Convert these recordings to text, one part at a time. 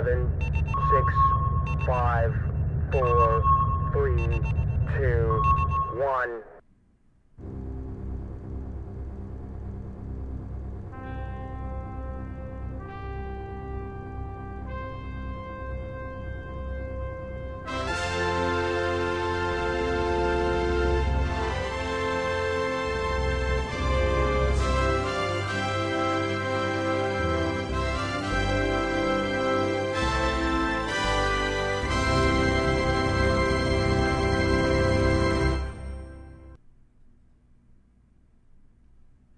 seven, six, five, four, three, two, one.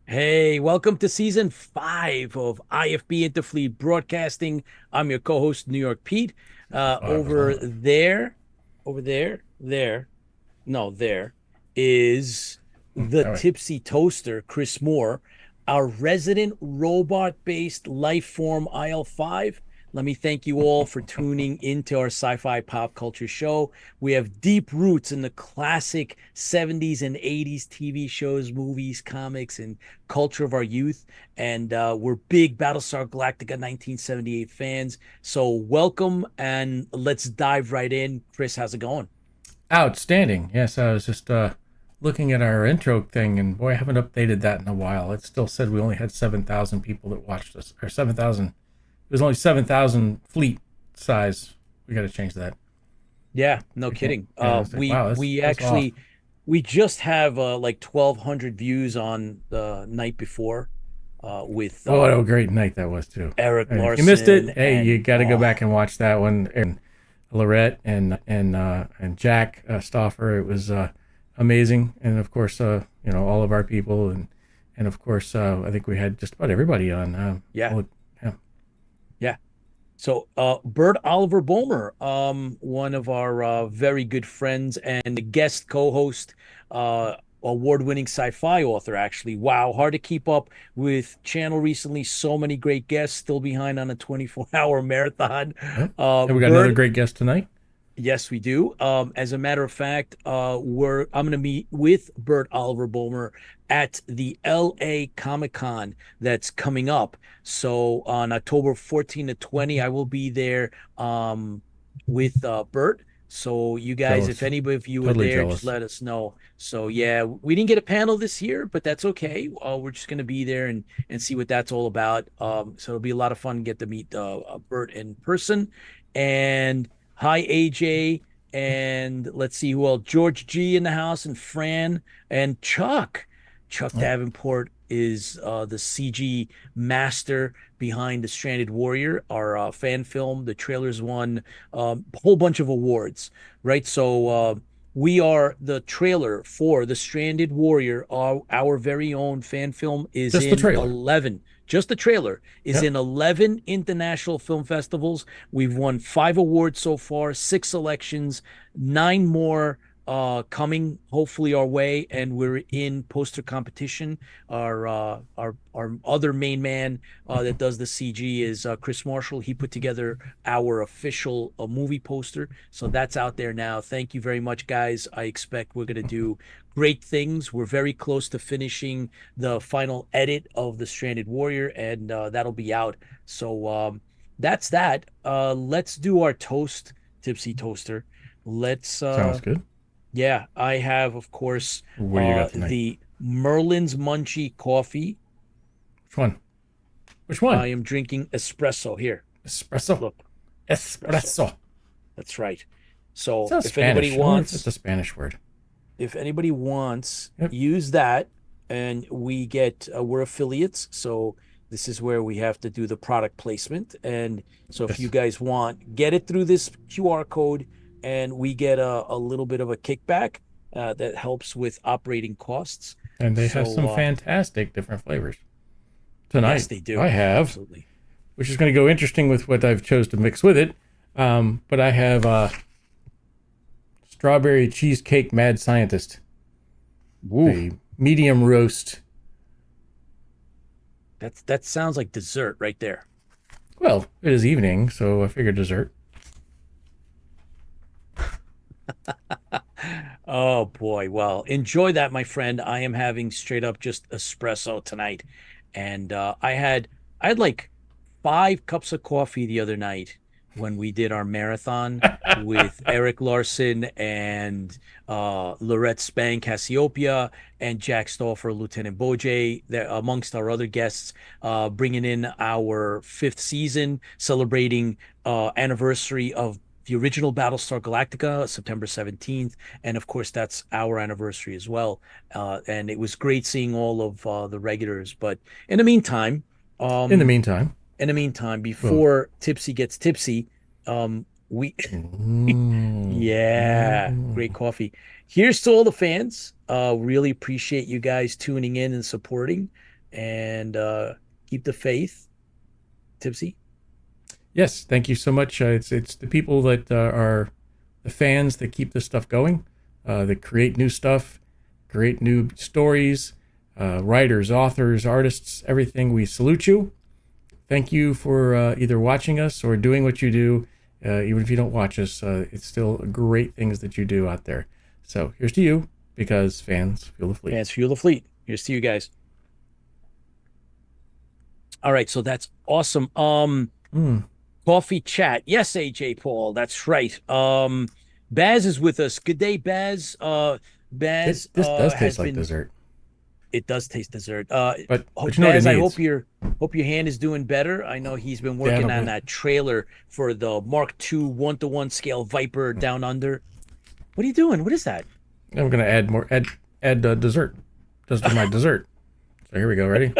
Hey, welcome to season 5 of IFB Interfleet Broadcasting. I'm your co-host, New York Pete. Five of Over five. there, there is the That way. Tipsy Toaster, Chris Moore, our resident robot-based life form IL-5. Let me thank you all for tuning into our sci-fi pop culture show. We have deep roots in the classic 70s and 80s TV shows, movies, comics, and culture of our youth. And we're big Battlestar Galactica 1978 fans. So welcome and let's dive right in. Chris, how's it going? Outstanding. Yes, I was just looking at our intro thing, and boy, I haven't updated that in a while. It still said we only had 7,000 people that watched us, or 7,000. It was only 7,000 fleet size. We got to change that. Yeah, no I can't. kidding. Yeah, it's like We wow, we that's off. actually we just have like 1,200 views on the night before with Oh, what a great night that was too. Eric And if you missed Larson it, hey, you and got to go back and watch that one. And Lorette and Jack Stoffer. It was amazing, and of course, all of our people, and of course, I think we had just about everybody on. yeah, Yeah, yeah. So, Bert Oliver Boehmer, one of our very good friends and a guest co-host, award-winning sci-fi author, actually. Wow, hard to keep up with channel recently. So many great guests, still behind on a 24-hour marathon. yep. And we got another Bert, great guest tonight. yes, we do. As a matter of fact, I'm going to meet with Bert Oliver Boehmer at the LA Comic Con that's coming up. So on October 14 to 20, I will be there with Bert. So you guys, if Jealous, anybody of you are totally there, just jealous. let us know. So yeah, we didn't get a panel this year, but that's okay. We're just going to be there and see what that's all about. So it'll be a lot of fun to get to meet Bert in person. And hi, AJ. And let's see who else. George G in the house, and Fran and Chuck. Chuck Yep. Davenport is the CG master behind The Stranded Warrior, our fan film. The trailers won a whole bunch of awards, right? So we are the trailer for The Stranded Warrior. Our very own fan film is Just the in trailer. 11. Just the trailer is Yep. in 11 international film festivals. We've won 5 awards so far, 6 selections, 9 more coming hopefully our way, and we're in poster competition. Our other main man that does the CG is Chris Marshall. He put together our official movie poster, so that's out there now. Thank you very much, guys. I expect we're gonna do great things. We're very close to finishing the final edit of the Stranded Warrior, and that'll be out. So that's that. Let's do our toast, Tipsy Toaster. Let's Sounds good. yeah, I have, of course, What do you got tonight? the Merlin's Munchie coffee. Which one? Which I one? am drinking espresso here. Espresso. Look, espresso. Espresso. That's right. So Sounds Spanish. I wonder if it's a Spanish word. if anybody wants, Yep. use that, and we get we're affiliates, so this is where we have to do the product placement. And so if you Yes. guys want, get it through this QR code, and we get a little bit of a kickback that helps with operating costs. And they have So some fantastic different flavors. yes, Tonight, they do. I have, Absolutely. which is going to go interesting with what I've chose to mix with it. But I have strawberry cheesecake mad scientist, Ooh, a medium roast. that sounds like dessert right there. Well, it is evening, so I figured dessert. Oh boy. Well, enjoy that, my friend. I am having straight up just espresso tonight. And I had like 5 cups of coffee the other night when we did our marathon with Eric Larson and Lorette Spang Cassiopeia and Jack Stauffer, Lieutenant Bojay, amongst our other guests, bringing in our 5th season, celebrating anniversary of the original Battlestar Galactica, September 17th. And of course, that's our anniversary as well. And it was great seeing all of the regulars. But in the meantime, In the meantime, before Tipsy gets tipsy, we yeah, great coffee. Here's to all the fans. Really appreciate you guys tuning in and supporting, and keep the faith. Tipsy. yes, thank you so much. It's the people that are the fans that keep this stuff going, that create new stuff, create new stories, writers, authors, artists, everything. We salute you. Thank you for either watching us or doing what you do. Even if you don't watch us, it's still great things that you do out there. So here's to you, because fans fuel the fleet. Fans fuel the fleet. Here's to you guys. All right, so that's awesome. Coffee chat. Yes, AJ Paul, that's right. Baz is with us. Good day, Baz. Baz, This does taste like dessert. It does taste dessert. But you know what it Baz, I needs. hope your hand is doing better. I know he's been working on that trailer for the Mark II 1-to-1 scale Viper Down Under. What are you doing? What is that? I'm gonna add more dessert. Just to my dessert. So here we go. Ready?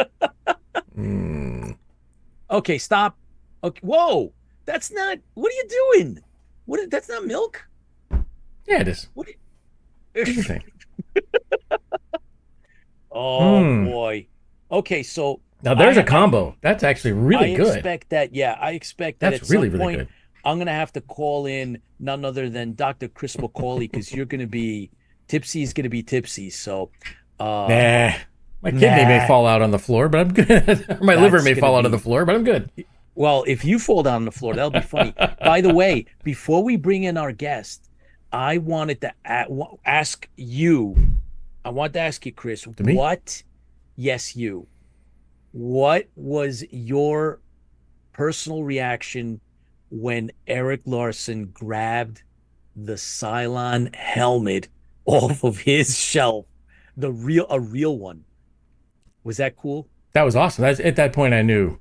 Okay, stop. Okay, whoa, that's not. What are you doing? What? That's not milk. Yeah, it is. What What do you think? Oh boy. Okay, so Now there's a combo. That's actually really good. I expect that That's at really, some really point good. I'm gonna have to call in none other than Dr. Chris McCauley, because you're gonna be Tipsy's gonna be tipsy. So Nah. My kidney may fall out on the floor, but I'm good. My liver may fall out on the floor, but I'm good. well, if you fall down on the floor, that'll be funny. By the way, before we bring in our guest, I wanted to ask you. I want to ask you, Chris, me? what was your personal reaction when Eric Larson grabbed the Cylon helmet off of his shelf, a real one? Was that cool? That was awesome. At that point, I knew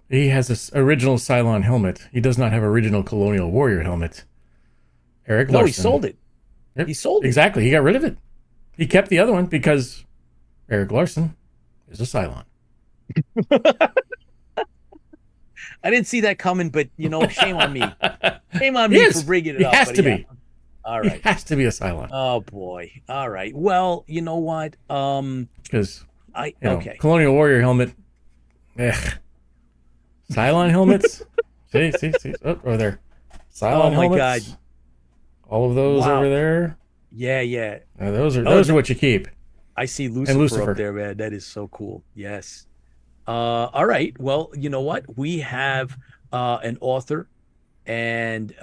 he has this original Cylon helmet. He does not have original Colonial Warrior helmet. Eric Larson. No, he sold it. Yep, He sold it. Exactly. He got rid of it. He kept the other one because Eric Larson is a Cylon. I didn't see that coming, but shame on me. Shame on me for bringing it up. He has to yeah. be. All right. He has to be a Cylon. Oh boy. All right. Well, you know what? Because okay. Colonial Warrior helmet. Cylon helmets. see. Oh, over there. Cylon Oh my helmets. God. All of those Wow. over there. Yeah. Those are what you keep. I see Lucifer up there, man. That is so cool. Yes. All right. Well, you know what? We have an author, and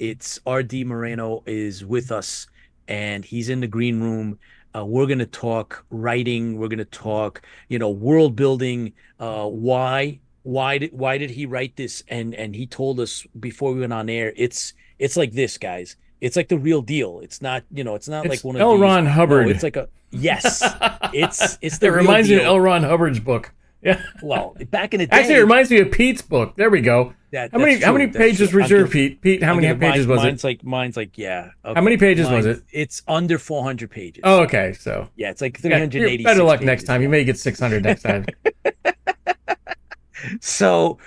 it's R.D. Moreno is with us, and he's in the green room. We're going to talk writing. We're going to talk, world building. Why did he write this? And he told us before we went on air. It's like this, guys. It's like the real deal. It's not, it's not like one of L. these. Ron Hubbard. No, it's like yes. It's the It real reminds me deal. of L. Ron Hubbard's book. Yeah. Well, back in the day. Actually, it reminds me of Pete's book. There we go. How many pages reserved, Pete? Pete, how many pages was it? Mine's like yeah. Okay. How many pages was it? It's under 400 pages. Oh, okay. So yeah, it's like 380. better luck next time. You may get 600 next time. So,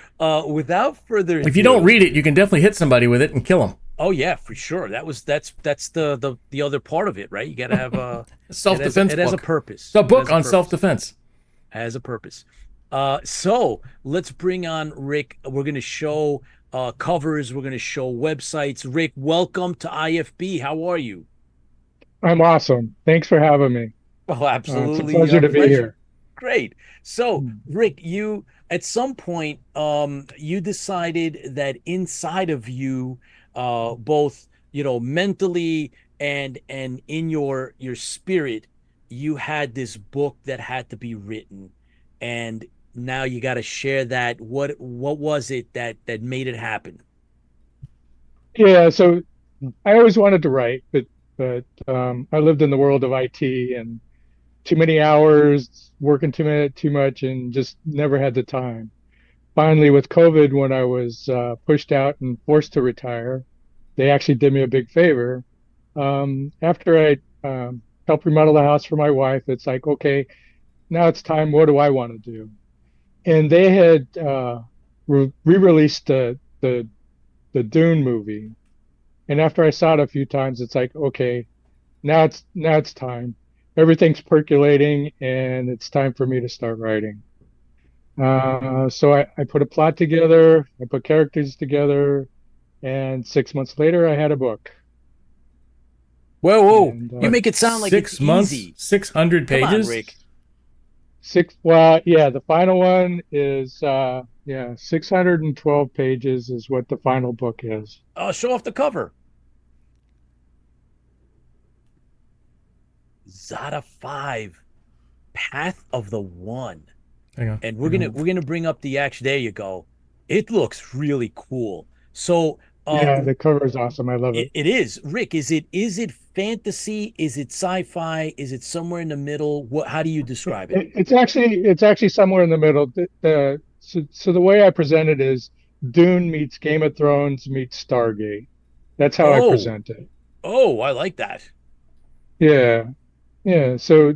without further ado, If you don't read it, you can definitely hit somebody with it and kill them. Oh yeah, for sure. That's the other part of it, right? You got to have a self-defense. It has a purpose. It's a book on self-defense. Has a purpose. So let's bring on Rick. We're going to show covers. We're going to show websites. Rick, welcome to IFB. How are you? I'm awesome. Thanks for having me. Oh, absolutely. It's a pleasure to be here. Great. So, Rick, you at some point you decided that inside of you, both mentally and in your spirit, you had this book that had to be written, and now you got to share that. What was it that made it happen? Yeah, so I always wanted to write, but I lived in the world of IT and too many hours, working too much, and just never had the time. Finally, with COVID, when I was pushed out and forced to retire, they actually did me a big favor. After I helped remodel the house for my wife, it's like, okay, now it's time. What do I want to do? And they had re-released the Dune movie, and after I saw it a few times, it's like, okay, now it's time. Everything's percolating, and it's time for me to start writing. So I put a plot together, I put characters together, and 6 months later, I had a book. Whoa, whoa! And You make it sound like it's 6 months, easy. 600 Come on, pages. Rick. well, yeah, the final one is yeah, 612 pages is what the final book is. Show off the cover. Zada 5, Path of the One. Hang on. And we're gonna bring up the action. There you go. It looks really cool. So Yeah, the cover is awesome. I love it. it is. Rick, is it fantasy? Is it sci-fi? Is it somewhere in the middle? How do you describe it? It's actually somewhere in the middle. So the way I present it is Dune meets Game of Thrones meets Stargate. That's how I Oh, present it. oh, I like that. Yeah, yeah. So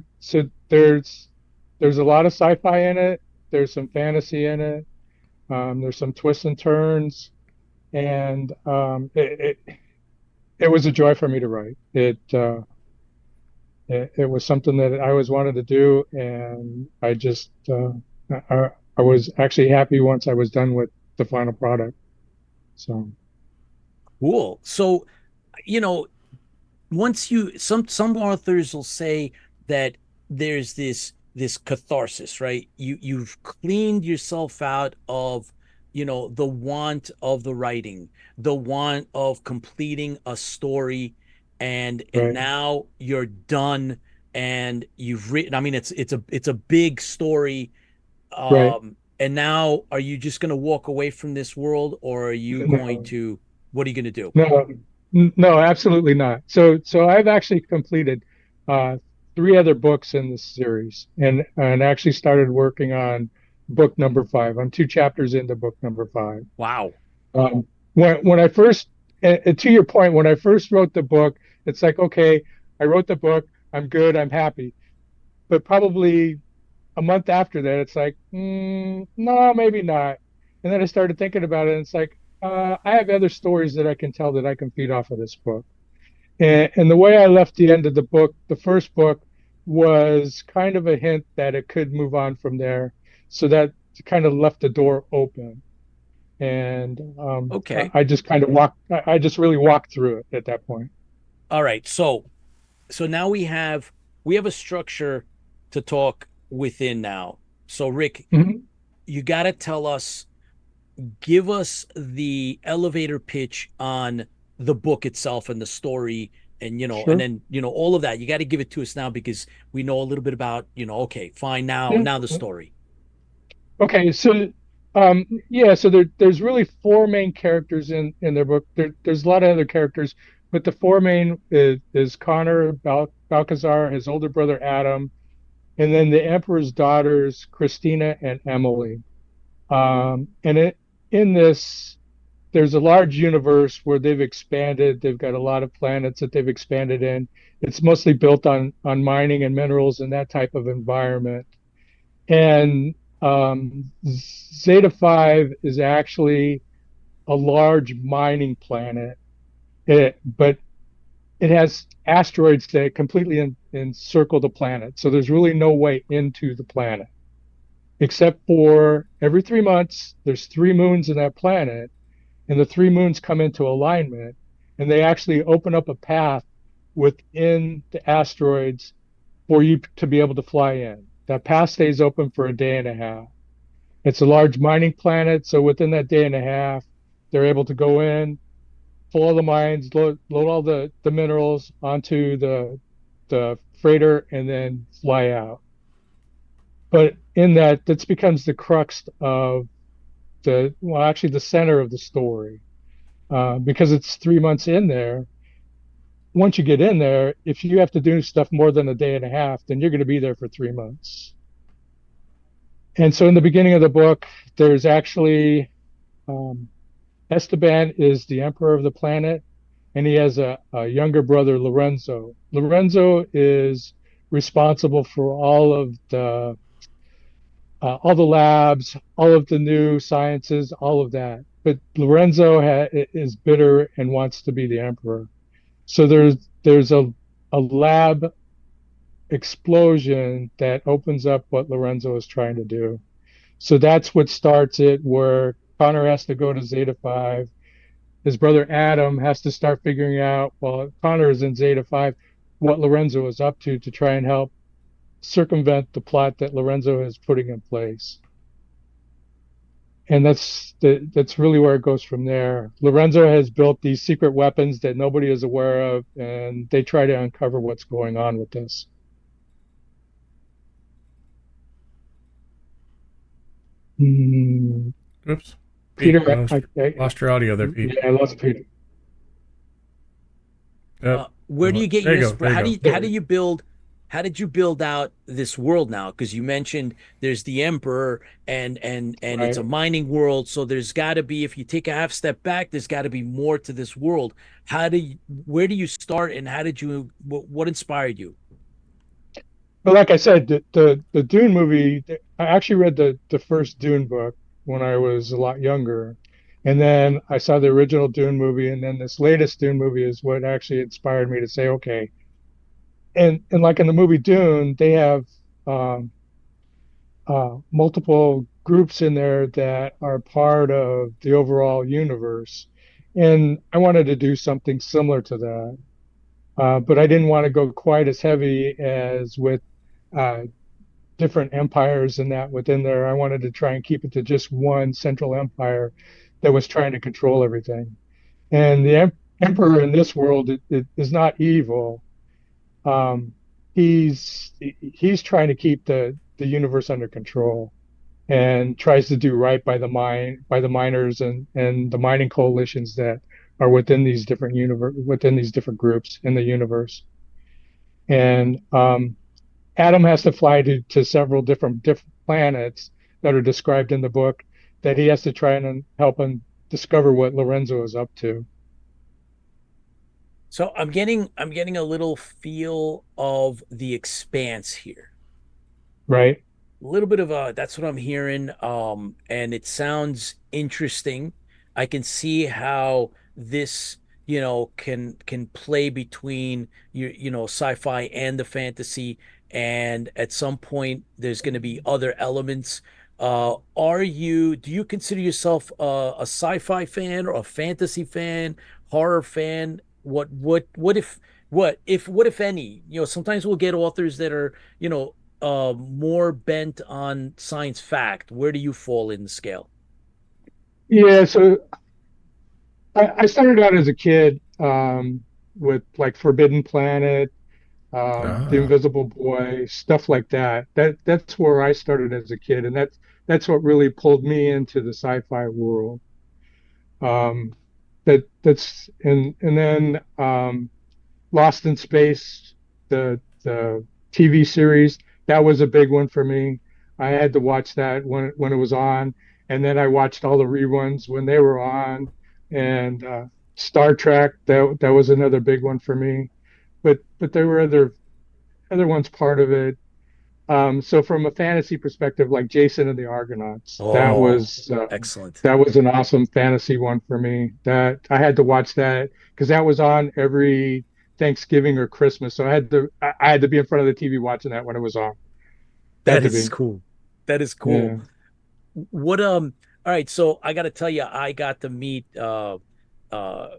there's a lot of sci-fi in it. There's some fantasy in it. There's some twists and turns, and it was a joy for me to write. It was something that I always wanted to do, and I was actually happy once I was done with the final product. So Cool. So, you know, once you some authors will say that there's this catharsis, right? You've cleaned yourself out of, the want of the writing, the want of completing a story, and right, now you're done and you've written. I mean, it's a big story. right. And now are you just going to walk away from this world, or are you going No, to, what are you going to do? no, no, absolutely not. So I've actually completed uh, three other books in this series, and actually started working on book number five. I'm two chapters into book number five. Wow. When I first, and to your point, when I first wrote the book, it's like, okay, I wrote the book, I'm good, I'm happy. But probably a month after that, it's like, no, maybe not. And then I started thinking about it, and it's like, I have other stories that I can tell that I can feed off of this book. And the way I left the end of the book, the first book, was kind of a hint that it could move on from there. So that kind of left the door open. And Okay. I just kind of I just really walked through it at that point. All right. So now we have a structure to talk within now. So Rick, Mhm. you got to give us the elevator pitch on the book itself and the story, and Sure. then, all of that. You got to give it to us now because we know a little bit about, okay, fine, now Yeah. the story. Okay, so yeah, so there's really four main characters in their book. There's a lot of other characters, but the four main is Connor, Balcazar, his older brother Adam, and then the Emperor's daughters, Christina and Emily. And in this, there's a large universe where they've expanded. They've got a lot of planets that they've expanded in. It's mostly built on mining and minerals and that type of environment. And Zeta 5 is actually a large mining planet, but it has asteroids that completely encircle the planet. So there's really no way into the planet, except for every 3 months, there's three moons in that planet, and the three moons come into alignment, and they actually open up a path within the asteroids for you to be able to fly in. That path stays open for a day and a half. It's a large mining planet, so within that day and a half, they're able to go in, pull all the mines, load all the minerals onto the freighter, and then fly out. But in that this becomes the crux of actually the center of the story, because it's 3 months in there. Once you get in there, if you have to do stuff more than a day and a half, then you're going to be there for 3 months. And so in the beginning of the book, there's actually um, Esteban is the emperor of the planet, and he has a younger brother, Lorenzo. Lorenzo is responsible for all the labs, all of the new sciences, all of that. But Lorenzo is bitter and wants to be the emperor. So there's a lab explosion that opens up what Lorenzo is trying to do. So that's what starts it, where Connor has to go to Zeta 5. His brother Adam has to start figuring out, while Connor is in Zeta 5, what Lorenzo is up to try and help circumvent the plot that Lorenzo is putting in place. And that's really where it goes from there. Lorenzo has built these secret weapons that nobody is aware of, and they try to uncover what's going on with this. Oops. Peter, Lost your audio there, Pete. Yeah, I lost Peter. Yep. Where do you get There your you go, there you how did you build out this world now? Because you mentioned there's the emperor and it's a Right. mining world, so there's got to be, if you take a half step back, there's got to be more to this world. Where do you start, and how did you what inspired you? But like I said, the Dune movie, I actually read the first Dune book when I was a lot younger. And then I saw the original Dune movie, and then this latest Dune movie is what actually inspired me to say, okay. And like in the movie Dune, they have um, multiple groups in there that are part of the overall universe. And I wanted to do something similar to that. But I didn't want to go quite as heavy as with uh, different empires and that within there. I wanted to try and keep it to just one central empire that was trying to control everything. And the emperor in this world it is not evil. Um, he's trying to keep the universe under control and tries to do right by the miners and the mining coalitions that are within these within these different groups in the universe. And Adam has to fly to several different planets that are described in the book that he has to try and help him discover what Lorenzo is up to. So I'm getting a little feel of the expanse here. Right? A little bit of a that's what I'm hearing, and it sounds interesting. I can see how this, can play between sci-fi and the fantasy, and at some point there's going to be other elements. Do you consider yourself a sci-fi fan or a fantasy fan, horror fan? What if any? Sometimes we'll get authors that are, more bent on science fact. Where do you fall in the scale? Yeah. So I started out as a kid with like Forbidden Planet, The Ah, Invisible Boy, stuff like that. That's where I started as a kid, and that's what really pulled me into the sci-fi world. Um, and then Lost in Space, the TV series, that was a big one for me. I had to watch that when it was on, and then I watched all the reruns when they were on, and Star Trek, that was another big one for me. But there were other ones part of it. So from a fantasy perspective, like Jason and the Argonauts, Oh, excellent. that was an awesome fantasy one for me. That I had to watch that because that was on every Thanksgiving or Christmas. So I had to be in front of the TV watching that when it was on. Had That to is be. cool. That is cool. Yeah. What all right, so I got to tell you, I got to meet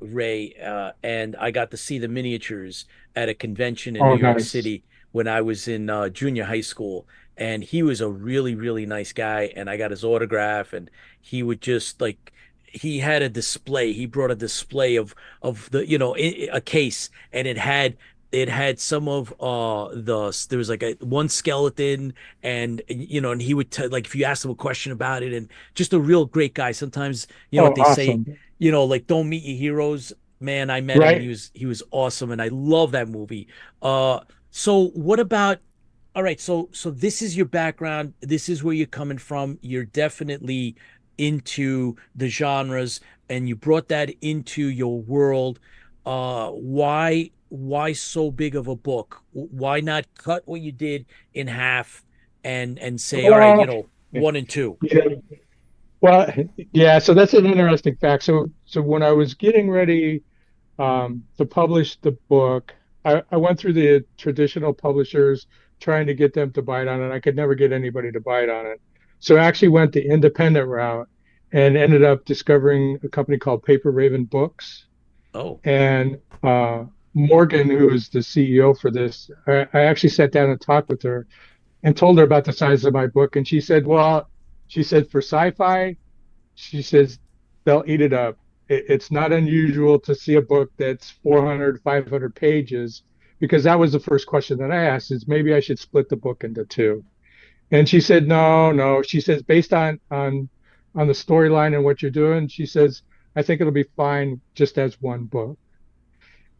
Ray, and I got to see the miniatures at a convention in New Oh, York nice. City when I was in junior high school. And he was a really, really nice guy. And I got his autograph, and he would just like, he had a display. He brought a display of a case, and it had it had some of there was like a one skeleton, and and he would like if you asked him a question about it, and just a real great guy. Sometimes what Oh, they say, awesome. like don't meet your heroes. Man, I met him, and Right. he was awesome, and I love that movie. uh so what about, all right, so this is your background, this is where you're coming from, you're definitely into the genres, and you brought that into your world. Why so big of a book? Why not cut what you did in half and say, all right, Well, one and two? yeah. Well, yeah. So that's an interesting fact. So when I was getting ready to publish the book, I went through the traditional publishers trying to get them to bite on it. I could never get anybody to bite on it. So I actually went the independent route and ended up discovering a company called Paper Raven Books. Oh, And Morgan, who is the CEO for this, I actually sat down and talked with her and told her about the size of my book. And she said, well, she said, for sci-fi, she says, they'll eat it up. It's not unusual to see a book that's 400, 500 pages, because that was the first question that I asked is maybe I should split the book into two. And she said, no, no. She says, based on the storyline and what you're doing, she says, I think it'll be fine just as one book.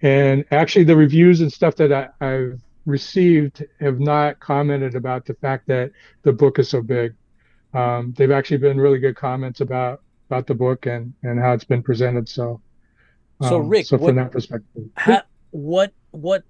And actually, the reviews and stuff that I've received have not commented about the fact that the book is so big. They've actually been really good comments about the book and how it's been presented. So so Rick, so from that perspective, how, what, what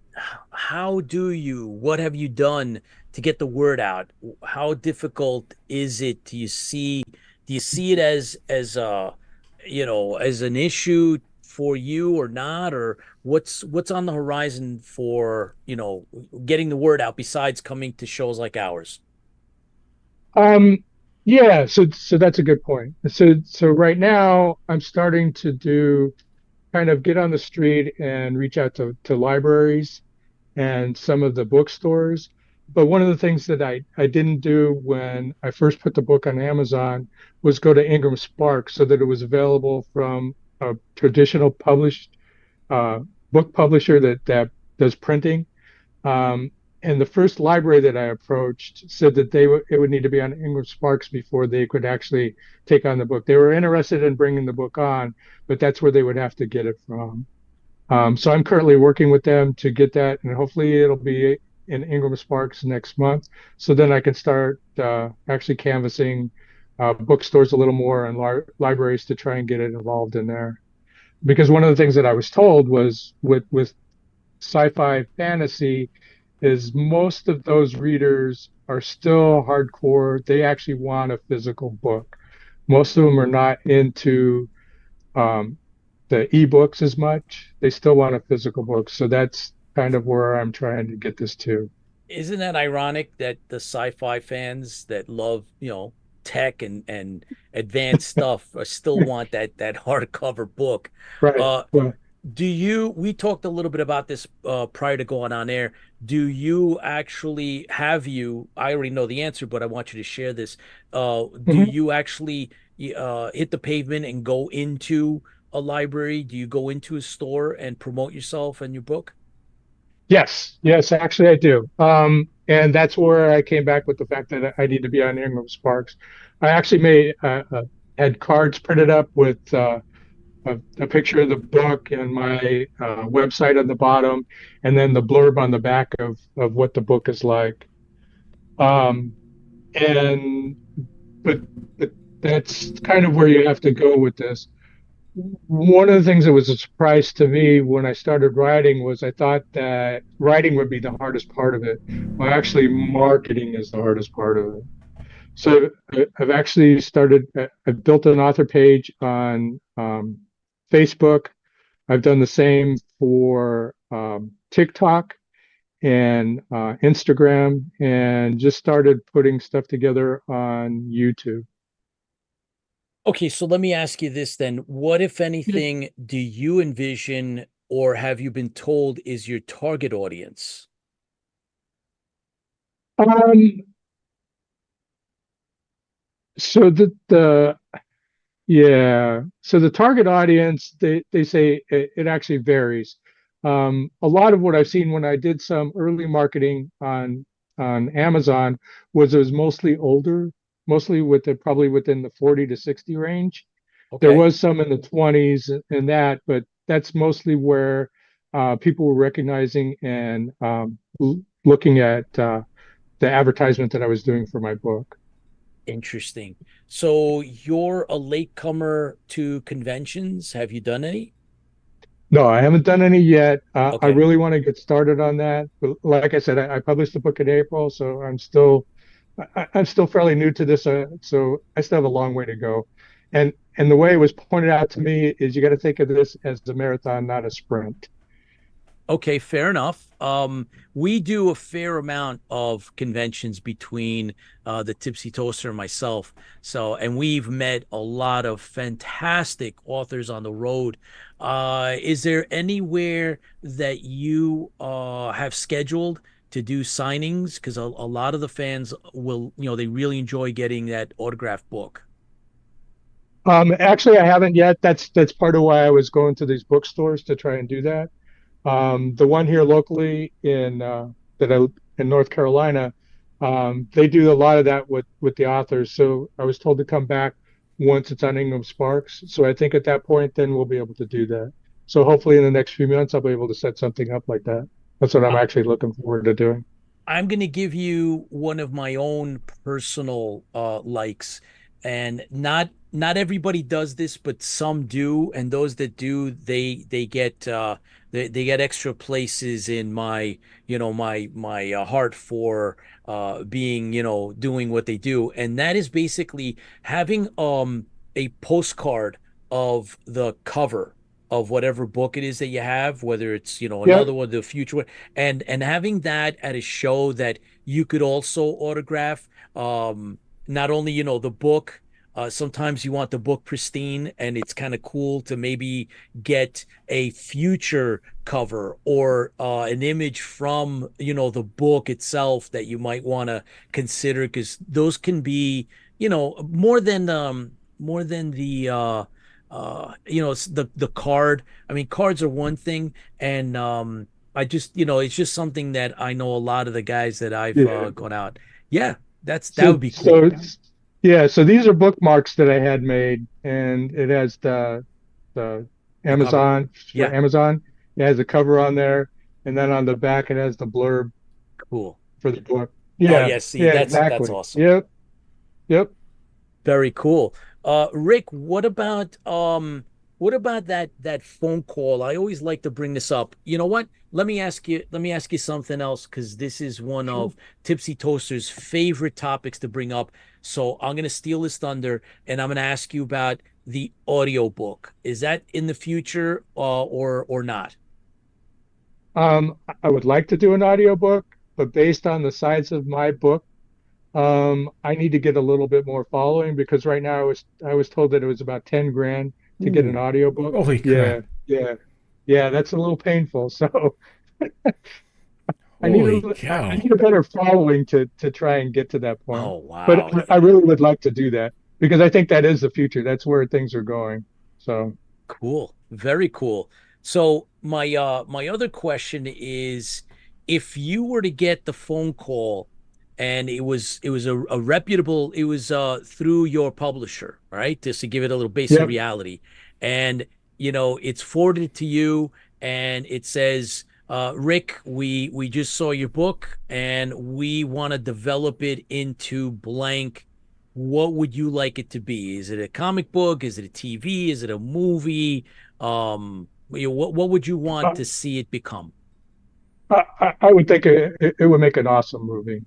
have you done to get the word out? How difficult is it? Do you see it as as an issue for you or not? Or what's on the horizon for, getting the word out besides coming to shows like ours? um, yeah. So that's a good point. So right now I'm starting to do kind of get on the street and reach out to libraries and some of the bookstores. But one of the things that I didn't do when I first put the book on Amazon was go to Ingram Spark so that it was available from a traditional published uh, book publisher that does printing. Um, and the first library that I approached said that it would need to be on Ingram Sparks before they could actually take on the book. They were interested in bringing the book on, but that's where they would have to get it from. So I'm currently working with them to get that, and hopefully it'll be in Ingram Sparks next month. So then I can start actually canvassing bookstores a little more and libraries to try and get it involved in there. Because one of the things that I was told was with sci-fi fantasy is most of those readers are still hardcore. They actually want a physical book. Most of them are not into um, the ebooks as much. They still want a physical book. So that's kind of where I'm trying to get this to. Isn't that ironic that the sci-fi fans that love, tech and advanced stuff still want that hardcover book? Right. Uh, Well, we talked a little bit about this prior to going on air. Do you actually I already know the answer, but I want you to share this. Do mhm. you actually hit the pavement and go into a library? Do you go into a store and promote yourself and your book? Yes, yes, actually I do. And that's where I came back with the fact that I need to be on Ingram Sparks. I actually had cards printed up with a picture of the book and my website on the bottom, and then the blurb on the back of what the book is like. Um, and but, but that's kind of where you have to go with this. One of the things that was a surprise to me when I started writing was I thought that writing would be the hardest part of it. Well, actually, marketing is the hardest part of it. So I've actually I've built an author page on Facebook. I've done the same for TikTok and Instagram, and just started putting stuff together on YouTube. Okay, so let me ask you this then. What, if Yeah. anything, do you envision or have you been told is your target audience? Um, so the yeah, so the target audience, they say it actually varies. A lot of what I've seen when I did some early marketing on Amazon was it was mostly older, mostly probably within the 40 to 60 range. There Okay. was some in the 20s and that, but that's mostly where people were recognizing and looking at the advertisement that I was doing for my book. Interesting. So you're a latecomer to conventions. Have you done any? No, I haven't done any yet. I Okay. really want to get started on that. But like I said, I published the book in April, so I'm still fairly new to this, so I still have a long way to go. And the way it was pointed out to me is you got to think of this as a marathon, not a sprint. Okay, fair enough. We do a fair amount of conventions between the Tipsy Toaster and myself. So, and we've met a lot of fantastic authors on the road. Is there anywhere that you have scheduled to do signings? Because a lot of the fans will, they really enjoy getting that autographed book. Actually, I haven't yet. That's part of why I was going to these bookstores to try and do that. The one here locally that I in North Carolina, they do a lot of that with the authors. So I was told to come back once it's on Ingham Sparks. So I think at that point, then we'll be able to do that. So hopefully in the next few months, I'll be able to set something up like that. That's what I'm actually looking forward to doing. I'm going to give you one of my own personal likes, and not everybody does this, but some do, and those that do, they get they get extra places in my my heart for being doing what they do, and that is basically having a postcard of the cover of whatever book it is that you have, whether it's Yep. another one, the future one, and having that at a show that you could also autograph. Not only the book. Sometimes you want the book pristine, and it's kind of cool to maybe get a future cover or an image from the book itself that you might want to consider, because those can be more than the it's the card. I mean, cards are one thing, and I just it's just something that I know a lot of the guys that I've Yeah. gone out. Yeah, that So would be so cool. yeah. So these are bookmarks that I had made, and it has the The cover. Amazon for Yeah, Amazon. It has the cover on there, and then on the back it has the blurb cool. for the book. Oh Yeah, yeah, see, yeah, that's exactly. awesome. Yep, yep. Very cool. Rick, what about that phone call? I always like to bring this up. You know what? Let me ask you something else, because this is one Sure. of Tipsy Toaster's favorite topics to bring up. So I'm gonna steal his thunder, and I'm gonna ask you about the audiobook. Is that in the future or not? I would like to do an audiobook, but based on the size of my book, I need to get a little bit more following because right now I was told that it was about 10 grand to get an Ooh, audiobook. Holy Yeah, crap. yeah, yeah, that's a little painful. So Holy I cow. need a better following to try and get to that point. oh But wow. I really would like to do that because I think that is the future. That's where things are going. So Cool. Very cool. So my other question is, if you were to get the phone call and it was a reputable, it was through your publisher, right? Just to give it a little base of yep. reality. And it's forwarded to you, and it says, Rick, we just saw your book and we want to develop it into blank. What would you like it to be? Is it a comic book? Is it a TV? Is it a movie? What would you want Uh, to see it become? I would think it would make an awesome movie.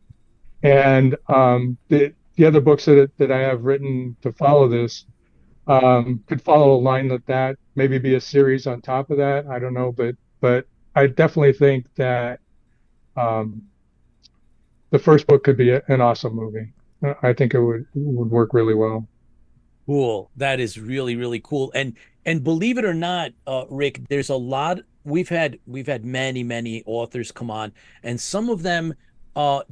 And the other books that I have written to follow this could follow a line like that, maybe be a series on top of that. I don't know, but I definitely think that um, the first book could be an awesome movie. I think it would work really well. Cool. That is really, really cool. And believe it or not, Rick, there's a lot we've had many, many authors come on, and some of them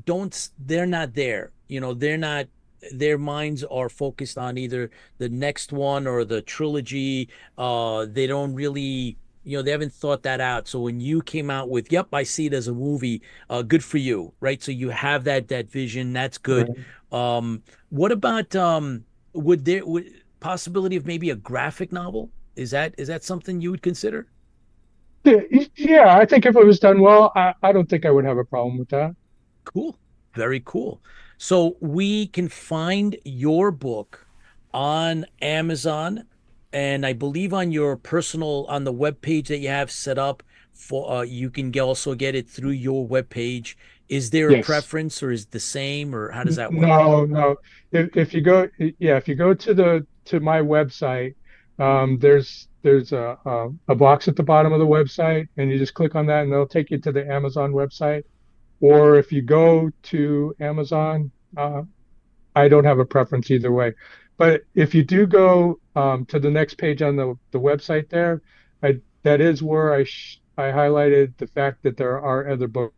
don't they're not there. They're not, their minds are focused on either the next one or the trilogy. They don't really, they haven't thought that out. So when you came out with, yep, I see it as a movie, good for you, right? So you have that vision. That's good. Right. What about would possibility of maybe a graphic novel? Is that something you would consider? Yeah, yeah, I think if it was done well, I don't think I would have a problem with that. Cool. Very cool. So we can find your book on Amazon, and I believe on your personal on the web page that you have set up for you can also get it through your web page. Is there a Yes. preference, or is it the same, or how does that work? No, no. If you go, yeah, if you go to my website, there's a box at the bottom of the website, and you just click on that, and it'll take you to the Amazon website. Or if you go to Amazon, I don't have a preference either way. But if you do go to the next page on the website there, that is where I highlighted the fact that there are other books.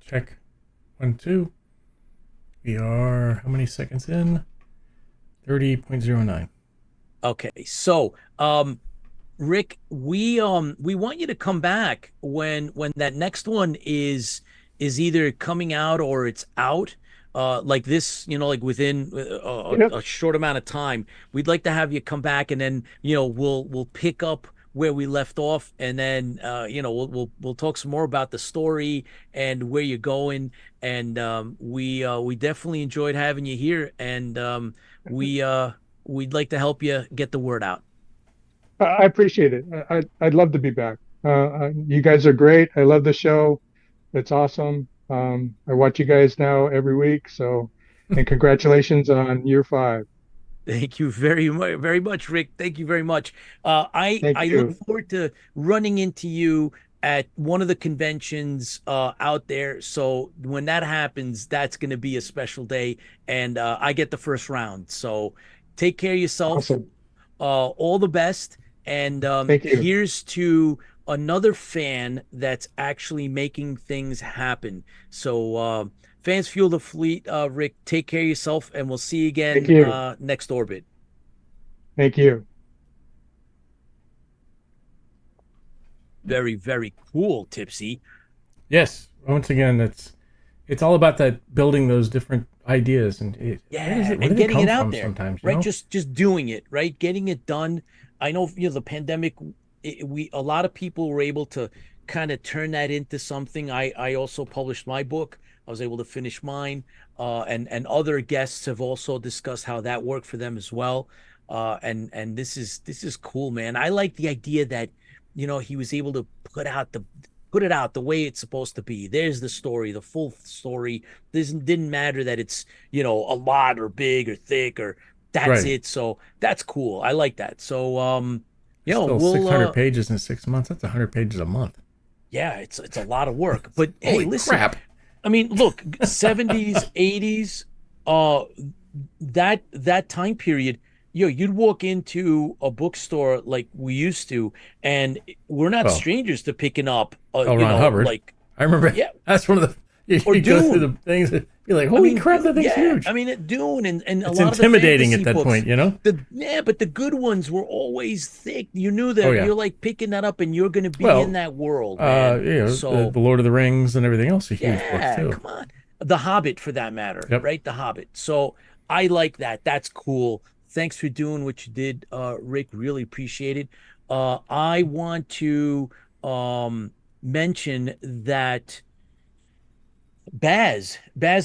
Check. 1, 2. We are how many seconds in? 30.09. Okay. So, Rick, we want you to come back when that next one is either coming out or it's out. Like this, like within Yep. a short amount of time. We'd like to have you come back, and then we'll pick up where we left off, and then we'll talk some more about the story and where you're going. And we definitely enjoyed having you here, and we'd like to help you get the word out. I appreciate it. I'd love to be back. You guys are great. I love the show. It's awesome. I watch you guys now every week. So, and congratulations on year 5. Thank you very much, Rick. Thank you very much. Thank I look you. forward to running into you at one of the conventions out there. So when that happens, that's going to be a special day, and I get the first round. So take care of yourself. Awesome. All the best. And Thank you. here's to another fan that's actually making things happen. So, fans fuel the fleet. Rick, take care of yourself, and we'll see you Thank again you. next orbit. Thank you. Very, very cool, Tipsy. Yes. Once again, it's all about that building those different ideas and Yeah, where do and they getting come it out from there, sometimes, right? Just doing it, right? Getting it done. I know, the pandemic, we a lot of people were able to kind of turn that into something. I also published my book. I was able to finish mine, and other guests have also discussed how that worked for them as well. And this is cool, man. I like the idea that he was able to put it out the way it's supposed to be. There's the story, the full story. This didn't matter that it's a lot or big or thick, or that's Right. it. So that's cool. I like that. So It's still we'll 600 pages in 6 months. That's 100 pages a month. yeah, it's a lot of work. But hey, Holy listen, crap. I mean, look, 70s, 80s, uh that time period, you'd walk into a bookstore like we used to, and we're not Well, strangers to picking up L. Ron Hubbard. like, I remember yeah, that's one of the or you go through Dune. the things and be like, I holy mean, crap, that thing's yeah, huge. I mean, Dune and a It's lot of the intimidating fantasy at that books. point, you know? But the good ones were always thick. You knew Oh that yeah. you're like picking that up, and you're going to be in Well, that world, man. So the Lord of the Rings and everything else are huge books yeah, too. come on. The Hobbit, for that matter, Yep. right? The Hobbit. So I like that. That's cool. Thanks for doing what you did, Rick. Really appreciate it. I want to mention that Baz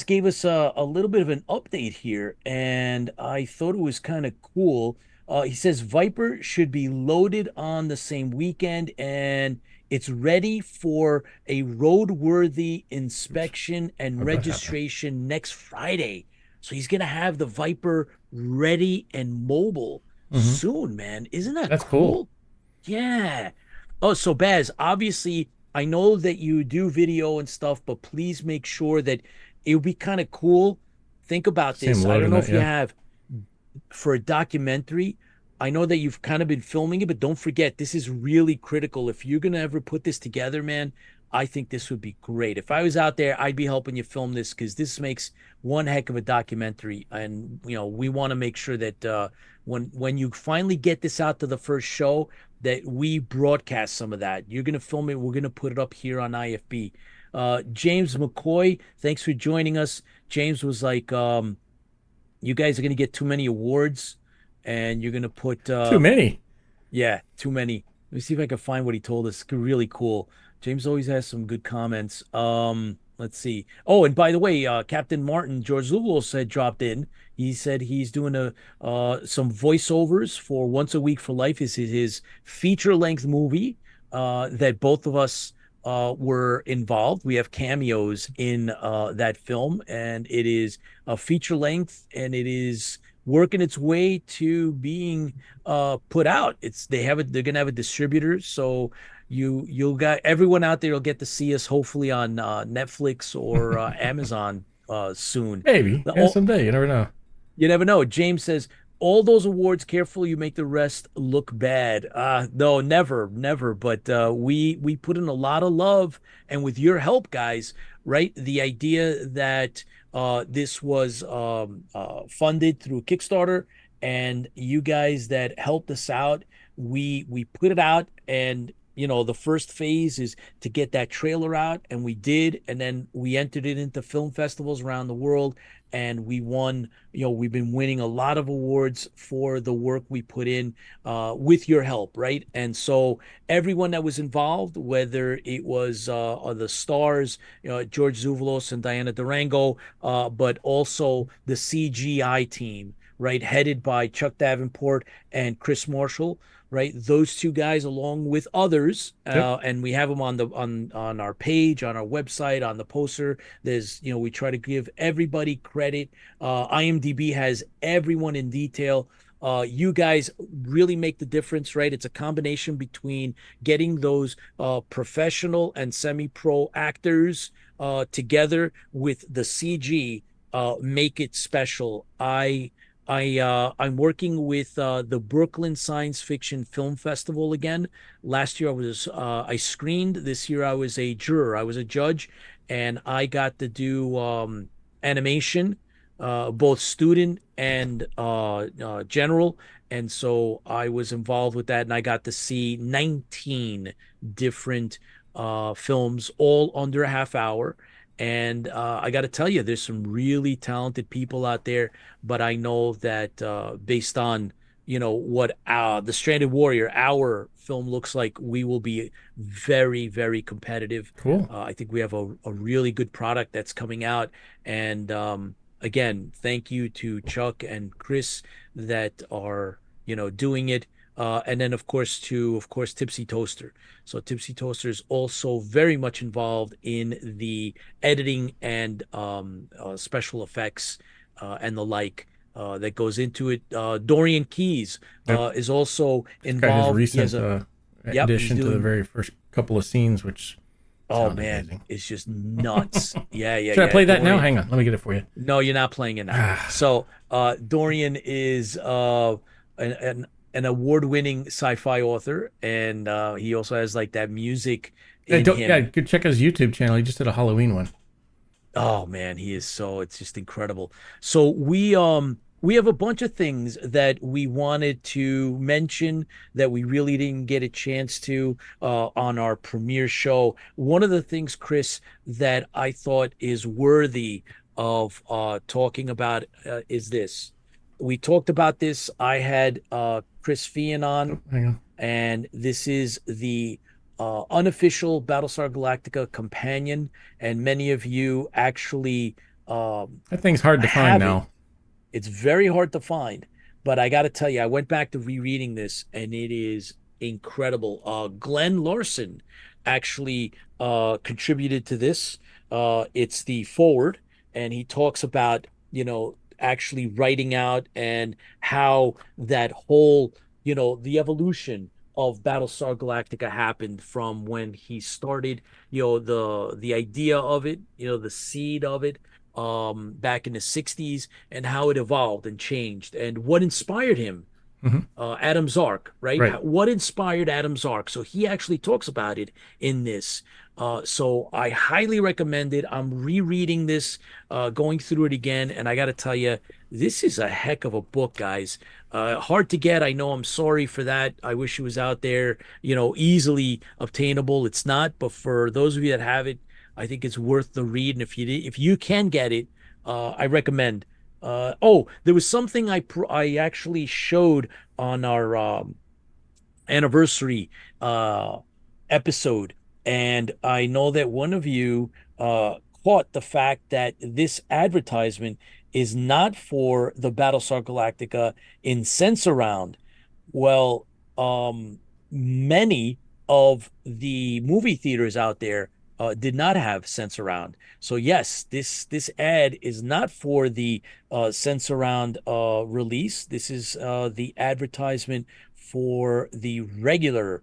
gave us a little bit of an update here, and I thought it was kind of cool. He says Viper should be loaded on the same weekend, and it's ready for a roadworthy inspection and How'd that happen? registration next Friday. So he's gonna have the Viper ready and mobile Hmm. soon, man. Isn't that That's cool. cool? Yeah. Oh, so Baz, obviously, I know that you do video and stuff, but please make sure that it would be kind of cool. Think about Same this. I load don't in know that, if you yeah. have for a documentary. I know that you've kind of been filming it, but don't forget, this is really critical. If you're gonna ever put this together, man, I think this would be great. If I was out there, I'd be helping you film this, because this makes one heck of a documentary. And we want to make sure that when you finally get this out to the first show, that we broadcast some of that. You're gonna film it. We're gonna put it up here on IFB. James McCoy, thanks for joining us. James was like, you guys are gonna get too many awards, and you're gonna put Too many. yeah, too many. Let me see if I can find what he told us. Really cool. James always has some good comments. Let's see. Oh, and by the way, Captain Martin George Zulos had dropped in. He said he's doing a some voiceovers for Once a Week for Life. Is his feature length movie that both of us were involved. We have cameos in that film, and it is a feature length, and it is working its way to being put out. They're gonna have a distributor, so you'll got everyone out there will get to see us hopefully on Netflix or Amazon soon. Maybe. Yeah, someday. You never know. You never know. James says, all those awards, careful, you make the rest look bad. No, never, never. But we put in a lot of love, and with your help, guys, right? The idea that this was funded through Kickstarter, and you guys that helped us out, we put it out, and the first phase is to get that trailer out, and we did, and then we entered it into film festivals around the world, and we won. We've been winning a lot of awards for the work we put in with your help, right? And so everyone that was involved, whether it was the stars, George Zuvalos and Diana Durango, but also the CGI team, right, headed by Chuck Davenport and Chris Marshall, right? Those two guys, along with others, Yep. and we have them on our page, on our website, on the poster. There's, we try to give everybody credit. IMDb has everyone in detail. You guys really make the difference, right? It's a combination between getting those professional and semi-pro actors together with the CG, make it special. I'm working with the Brooklyn Science Fiction Film Festival again. Last year I screened. This year I was a juror. I was a judge, and I got to do animation, both student and general. And so I was involved with that, and I got to see 19 different films, all under a half hour. And I got to tell you, there's some really talented people out there, but I know that based on what the Stranded Warrior, our film looks like, we will be very, very competitive. Cool. I think we have a really good product that's coming out, and again, thank you to Chuck and Chris that are doing it. And then of course Tipsy Toaster. So Tipsy Toaster is also very much involved in the editing and special effects and the like that goes into it. Dorian Keys Yep. is also It's got his involved. recent Yep, he's addition to the doing. very first couple of scenes, which Oh sound man, amazing. it's just nuts. Yeah, yeah, Should I yeah. play that now? Dorian. Hang on. Let me get it for you. No, you're not playing it now. Ah. So Dorian is an award-winning sci-fi author, and he also has like that music Yeah, in him. go check his YouTube channel. He just did a Halloween one. Oh man, it's just incredible. So we have a bunch of things that we wanted to mention that we really didn't get a chance to on our premiere show. One of the things, Chris, that I thought is worthy of talking about is this. We talked about this. I had Chris Fian on, Oh, hang on. and this is the unofficial Battlestar Galactica companion, and many of you actually That thing's hard to find have it. now. It's very hard to find, but I got to tell you, I went back to rereading this, and it is incredible. Glenn Larson actually contributed to this. It's the forward, and he talks about, actually writing out and how that whole, the evolution of Battlestar Galactica happened from when he started, the idea of it, the seed of it, back in the 60s, and how it evolved and changed and what inspired him Adam's Arc, right? Right. What inspired Adam's Arc? So he actually talks about it in this. So I highly recommend it. I'm rereading this, going through it again, and I got to tell you, this is a heck of a book, guys. Hard to get. I know. I'm sorry for that. I wish it was out there, easily obtainable. It's not, but for those of you that have it, I think it's worth the read. And if you can get it, I recommend. Oh, there was something I actually showed on our anniversary episode, and I know that one of you caught the fact that this advertisement is not for the Battlestar Galactica in Sense Around. Well, many of the movie theaters out there did not have Sense Around. So yes, this ad is not for the Sense Around release. This is the advertisement for the regular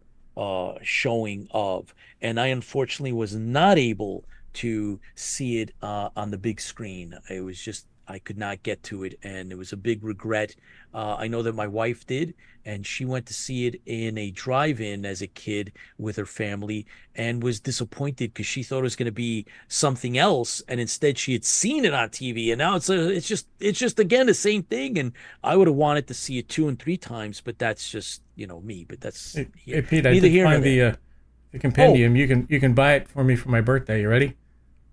showing of, and I unfortunately was not able to see it on the big screen. It was just I could not get to it, and it was a big regret. I know that my wife did, and she went to see it in a drive-in as a kid with her family, and was disappointed because she thought it was going to be something else, and instead she had seen it on TV, and now it's just again the same thing. And I would have wanted to see it 2 and 3 times, but that's just me. But that's Hey, Pete, I neither did here nor find there. the compendium. You can buy it for me for my birthday. You ready?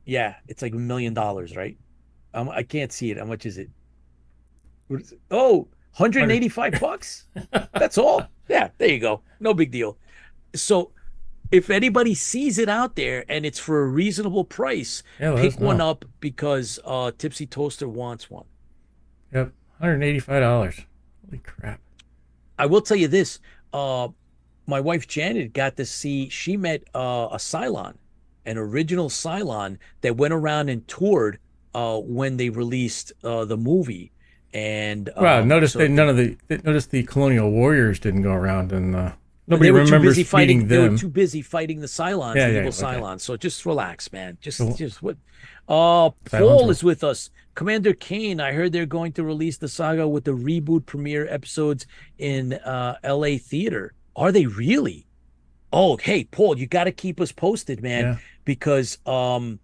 Yeah, it's like $1 million, right? I can't see it. How much is it? What is it? Oh, 185 bucks. That's all. Yeah, there you go. No big deal. So if anybody sees it out there and it's for a reasonable price, Yeah, let us pick one know. up because Tipsy Toaster wants one. Yep, $185. Holy crap! I will tell you this. My wife Janet got to see, she met a Cylon, an original Cylon that went around and toured when they released the movie. And Well, notice so notice the Colonial Warriors didn't go around, and But nobody they were too remembers busy fighting. meeting They were them. too busy fighting the Cylons, Yeah, the yeah, evil okay. Cylons. So just relax, man. So- Just what? Cylons Paul were- is with us. Commander Kane. I heard they're going to release the saga with the reboot premiere episodes in L.A. theater. Are they really? Oh, hey, Paul, you got to keep us posted, man, Yeah. because I'm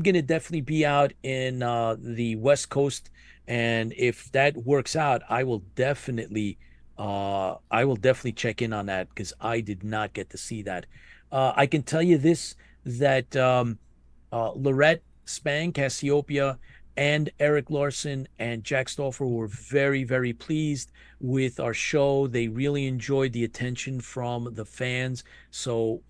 gonna definitely be out in the West Coast, and if that works out, I will definitely check in on that because I did not get to see that. I can tell you this, that Lorette, Spang, Cassiopeia, and Eric Larson and Jack Stoffer were very, very pleased with our show. They really enjoyed the attention from the fans. So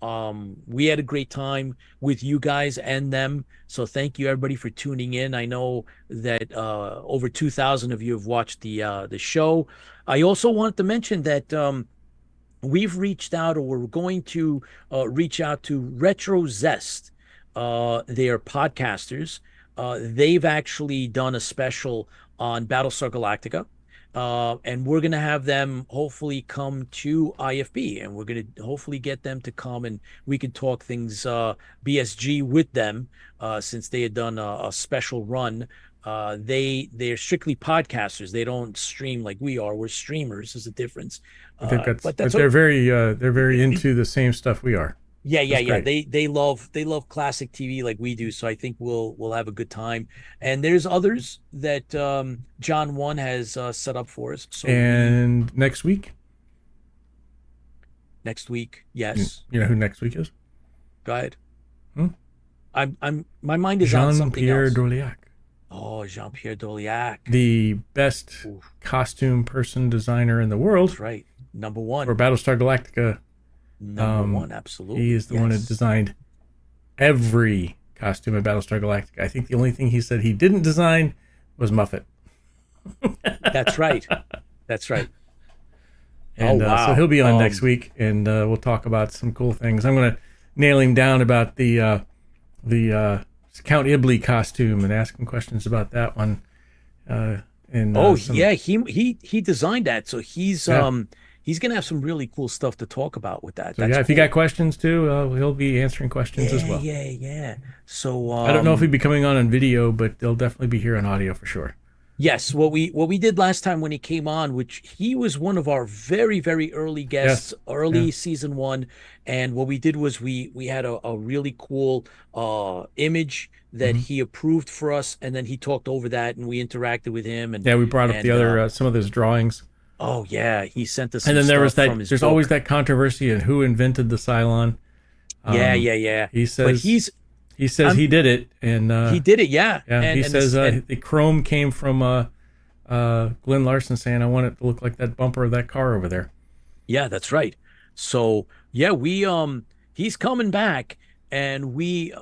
we had a great time with you guys and them. So thank you everybody for tuning in. I know that over 2,000 of you have watched the show. I also wanted to mention that we've reached out, or we're going to reach out to Retro Zest. They are podcasters. They've actually done a special on Battlestar Galactica. And we're going to have them hopefully come to IFB, and we're going to hopefully get them to come and we can talk things BSG with them since they had done a special run. They're strictly podcasters. They don't stream like we are. We're streamers. There's a difference. I think But but they're very into the same stuff we are. yeah. That's great. They love classic TV like we do. So I think we'll have a good time. And there's others that John One has set up for us. So And next week, next week, yes. you know who next week is? Go ahead. Hmm? I'm my mind is on something Jean-Pierre else. Dorliac, Oh, Jean-Pierre Doliac. the best Oof. costume person designer in the world That's right. Number one. for Battlestar Galactica. Number one, absolutely. He is the one that Yes. designed every costume in Battlestar Galactica. I think the only thing he said he didn't design was Muffet. That's right. That's right. And Oh, wow. so he'll be on next week, and we'll talk about some cool things. I'm going to nail him down about the Count Ibley costume and ask him questions about that one. Yeah, he designed that, so he's gonna have some really cool stuff to talk about with that. So That's yeah, if you cool. got questions too, he'll be answering questions as well. Yeah. So I don't know if he'd be coming on video, but they'll definitely be here on audio for sure. Yes, what we did last time when he came on, which he was one of our very, very early guests, Yes. early Yeah. season one, and what we did was we had a really cool image that Mhm. he approved for us, and then he talked over that, and we interacted with him, Yeah, we brought up the and other some of those drawings. oh yeah, he sent us And some then there was stuff from that. his There's always book. that controversy in who invented the Cylon. Yeah, Um, yeah, yeah. he But says he I'm did it, and he did it, yeah, yeah, he and says this and the chrome came from Glenn Larson saying, "I want it to look like that bumper of that car over there." Yeah, that's right. So yeah, we he's coming back, and we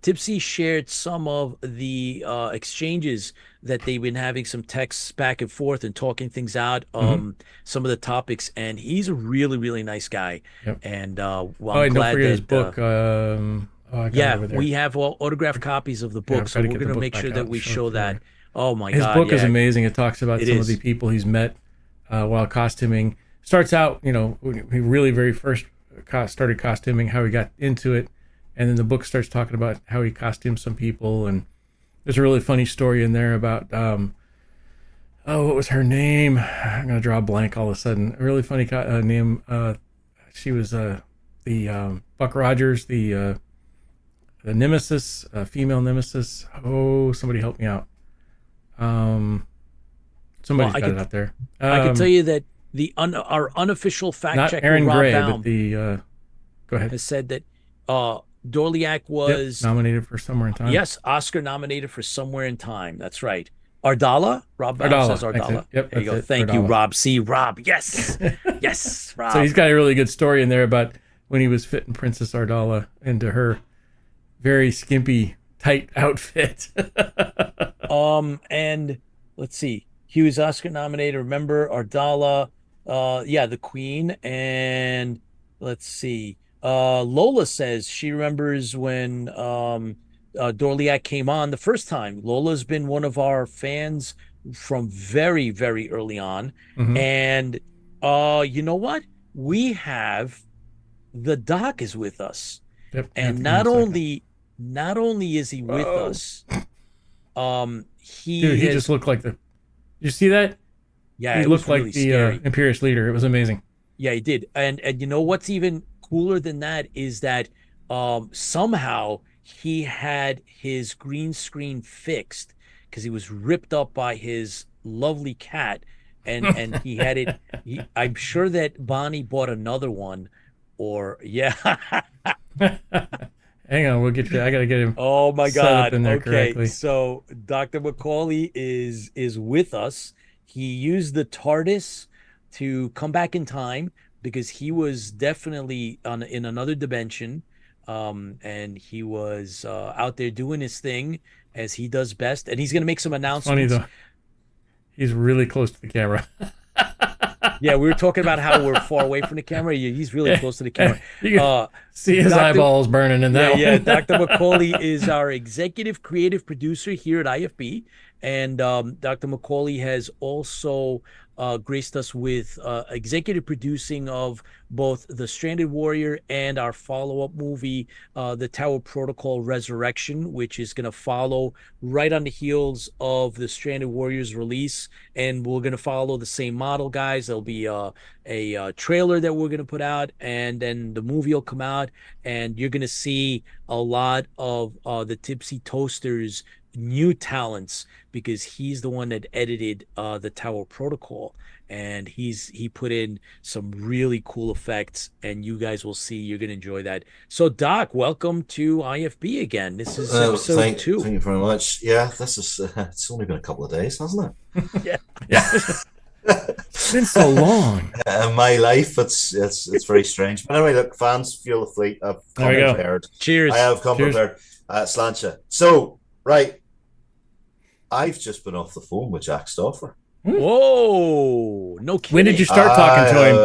Tipsy shared some of the exchanges that they've been having, some texts back and forth and talking things out, Hmm. some of the topics, and he's a really, really nice guy. Yep. And well, Oh, I'm and don't glad forget his that book. Oh, I got it yeah, over there. we have all autographed copies of the Yeah, book, I've so got to we're get the gonna book make back sure out that and we show it show to you that. there. Oh my His God, book is yeah, amazing. It talks about it some of the is. people he's met while costuming. Starts out, when he really very first started costuming, how he got into it, and then the book starts talking about how he costumed some people. And there's a really funny story in there about what was her name? I'm gonna draw a blank all of a sudden. A really funny name. She was the Buck Rogers, the nemesis, female nemesis. Oh, somebody help me out. Um, Well, Somebody's got it out there. I could tell you that our unofficial fact Not checker Aaron Rob Gray, but Baum the go ahead. has said that Dorliak Yep, was, nominated for Somewhere in Time. yes, Oscar nominated for Somewhere in Time. That's right. Ardala? Rob Baum says Ardala, that's it. Ardala. Yep, There you that's go. it. Thank you, Ardala. Rob. See, Rob. Yes. Yes, So Rob. he's got a really good story in there about when he was fitting Princess Ardala into her very skimpy, tight outfit. And let's see. He was Oscar nominated. Remember Ardala, yeah, the Queen. And let's see. Lola says she remembers when Dorliak came on the first time. Lola's been one of our fans from very, very early on. Hmm. And you know what? We have the Doc is with us. Yep. And Give me a second. not only is he with Whoa. us, Dude, he he has, just looked like the. You see that? yeah, He it was looked like really the scary. Imperious leader. It was amazing. Yeah, he did. And you know what's even cooler than that is that somehow he had his green screen fixed because he was ripped up by his lovely cat, and he had it. I'm sure that Bonnie bought another one, or yeah. Hang on, we'll get you. I gotta get him Oh my set up God. in there Okay, correctly. so Dr. Macaulay is with us. He used the TARDIS to come back in time because he was definitely in another dimension. And he was out there doing his thing as he does best. And he's going to make some It's funny announcements. though. He's really close to the camera. Yeah, we were talking about how we're far away from the camera. He's really Yeah. close to the camera. You can see his Dr. eyeballs burning in that Yeah, one. Dr. Macaulay is our executive creative producer here at IFB. And Dr. Macaulay has also graced us with executive producing of both The Stranded Warrior and our follow-up movie, The Tower Protocol Resurrection, which is going to follow right on the heels of The Stranded Warrior's release. And we're going to follow the same model, guys. There'll be a trailer that we're going to put out, and then the movie will come out, and you're going to see a lot of the Tipsy Toaster's new talents because he's the one that edited the Tower Protocol, and he put in some really cool effects, and you guys will see. You're going to enjoy that. So Doc, welcome to IFB again. This is episode 2. Thank you very much. Yeah, this is. It's only been a couple of days, hasn't it? Yeah. Yeah. It's been so long. In my life, it's very strange. But anyway, look, fans, fuel the fleet. I've come There we go. prepared. Cheers. I have come Cheers. prepared. Slancha. So, right, I've just been off the phone with Jack Stauffer. Whoa, no kidding. When did you start talking to him?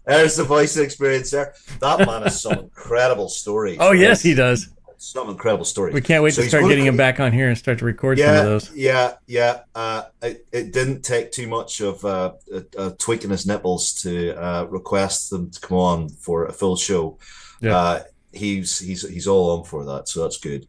There's the voice experience there. That man has some incredible stories. Oh, yes, he does. Some incredible stories. We can't wait to he's start gonna getting him come- back on here and start to record some of those. Yeah. It didn't take too much of tweaking his nipples to request them to come on for a full show. Yeah. He's all on for that, so that's good.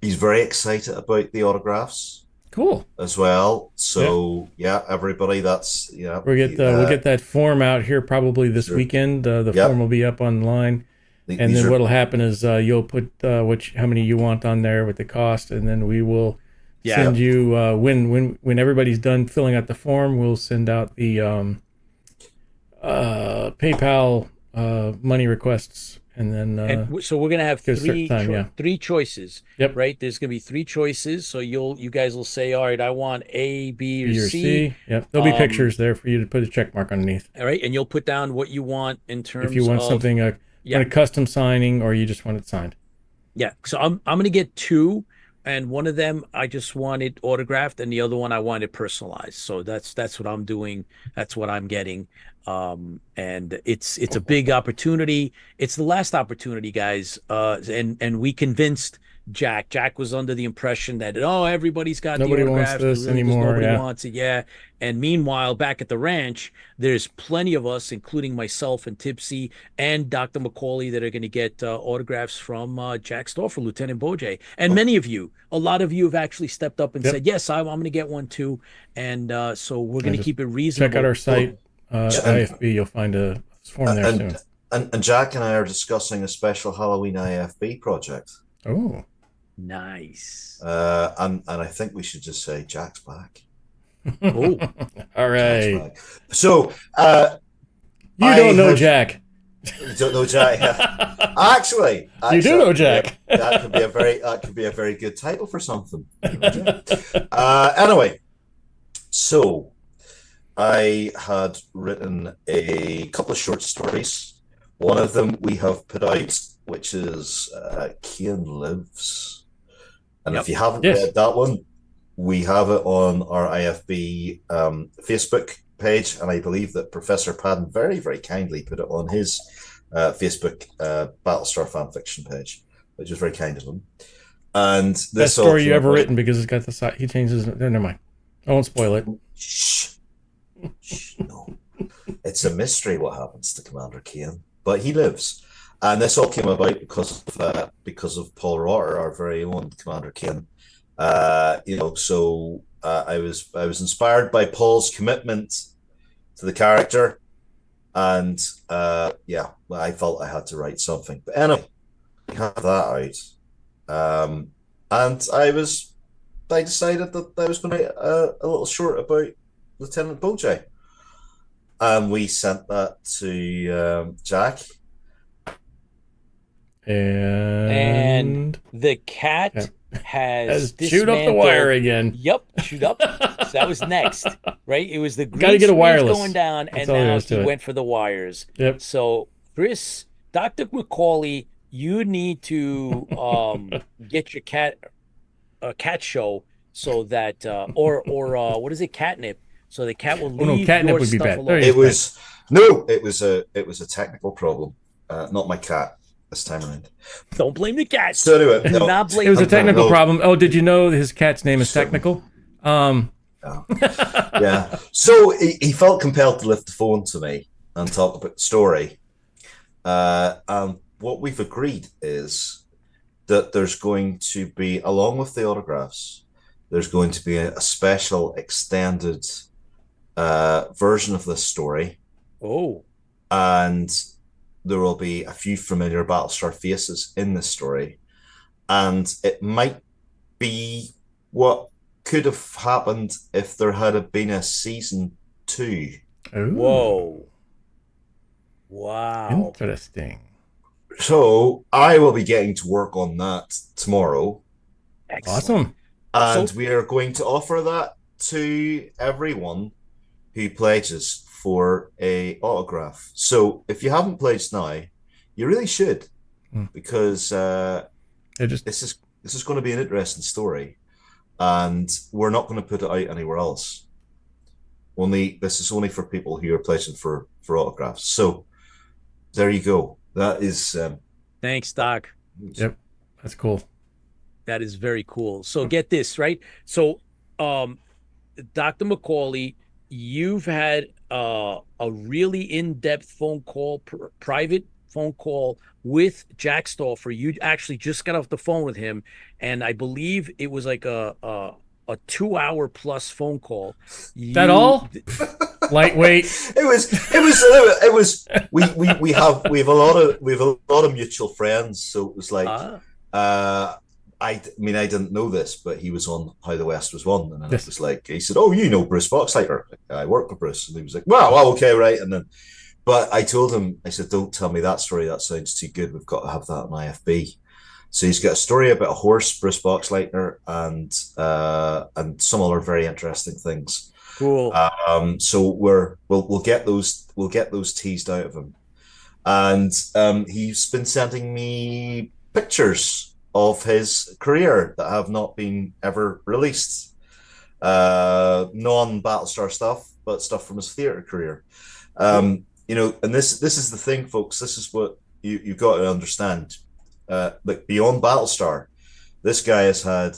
he's very excited about the autographs Cool. as well. So yeah, everybody, that's We'll get that form out here probably this weekend. The form will be up online, and then what'll happen is you'll put how many you want on there with the cost, and then we will send you when everybody's done filling out the form, we'll send out the PayPal money requests. And then, so we're gonna have three choices. Yep. Right. There's gonna be three choices. So you guys will say, all right, I want A, B, or C. Yep. There'll be pictures there for you to put a check mark underneath. All right, and you'll put down what you want in terms of if you want something want a custom signing, or you just want it signed. Yeah. So I'm gonna get two, and one of them I just want it autographed, and the other one I want it personalized. So that's what I'm doing. That's what I'm getting. And it's a big opportunity. It's the last opportunity, guys. And we convinced Jack. Jack was under the impression that everybody's got nobody the autographs. Wants this anymore. Nobody wants it. Yeah. And meanwhile, back at the ranch, there's plenty of us, including myself and Tipsy and Dr. McCauley, that are going to get autographs from Jack Stauffer, Lieutenant Bojay. And many of you, a lot of you have actually stepped up and said, yes, I'm going to get one too. And so we're going to keep it reasonable. Check out our site. IFB, you'll find a form there soon. And Jack and I are discussing a special Halloween IFB project. Oh, nice. And I think we should just say Jack's back. Oh, all right. So you don't know Jack. You don't know Jack. Actually, you do know Jack. That could be a very good title for something. Anyway, so I had written a couple of short stories. One of them we have put out, which is Kian Lives. And if you haven't read that one, we have it on our IFB Facebook page. And I believe that Professor Padden very, very kindly put it on his Facebook Battlestar fanfiction page, which was very kind of him. And this best story you ever written, because it's got the side. He changes it. Never mind. I won't spoil it. Shh. No, it's a mystery what happens to Commander Kian, but he lives, and this all came about because of Paul Rotter, our very own Commander Kian. So I was inspired by Paul's commitment to the character, and I felt I had to write something. But anyway, we have that out, and I decided that I was going to write a little short about Lieutenant Bojay, and we sent that to Jack, and the cat has chewed up the wire again. Yep, chewed up. So that was next, right? It was the green gotta get a wireless going down, and now he went for the wires. Yep. So Chris, Dr. McCauley, you need to get your cat a cat show, so that or what is it, catnip? So the cat will leave catnip your would be stuff bad. alone. It was a technical problem, not my cat this time around. Don't blame the cat. So anyway, Do not blame it was a technical no. problem. Oh, did you know his cat's name is Technical? Yeah. So he felt compelled to lift the phone to me and talk about the story. And what we've agreed is that there's going to be, along with the autographs, there's going to be a special extended version of this story. Oh. And there will be a few familiar Battlestar faces in this story. And it might be what could have happened if there had been a season 2. Ooh. Whoa. Wow. Interesting. So I will be getting to work on that tomorrow. Excellent. Awesome. And we are going to offer that to everyone who pledges for a autograph. So if you haven't pledged now, you really should, because this is going to be an interesting story, and we're not going to put it out anywhere else. This is only for people who are pledging for autographs. So there you go. That is. Thanks, Doc. Yep, that's cool. That is very cool. So get this, right? So, Dr. McCauley, you've had a really in-depth phone call, private phone call with Jack Stauffer. You actually just got off the phone with him, and I believe it was like a 2 hour plus phone call. That all? Lightweight. We have a lot of mutual friends, so it was like I mean, I didn't know this, but he was on How the West Was Won, and then it was like, he said, "Oh, you know Bruce Boxleitner? I work with Bruce," and he was like, "Wow, okay, right." And then, but I told him, I said, "Don't tell me that story. That sounds too good. We've got to have that on IFB." So he's got a story about a horse, Bruce Boxleitner, and some other very interesting things. Cool. So we'll get those teased out of him, and he's been sending me pictures of his career that have not been ever released, non-Battlestar stuff, but stuff from his theater career. You know, and this is the thing, folks. This is what you've got to understand. Like beyond Battlestar, this guy has had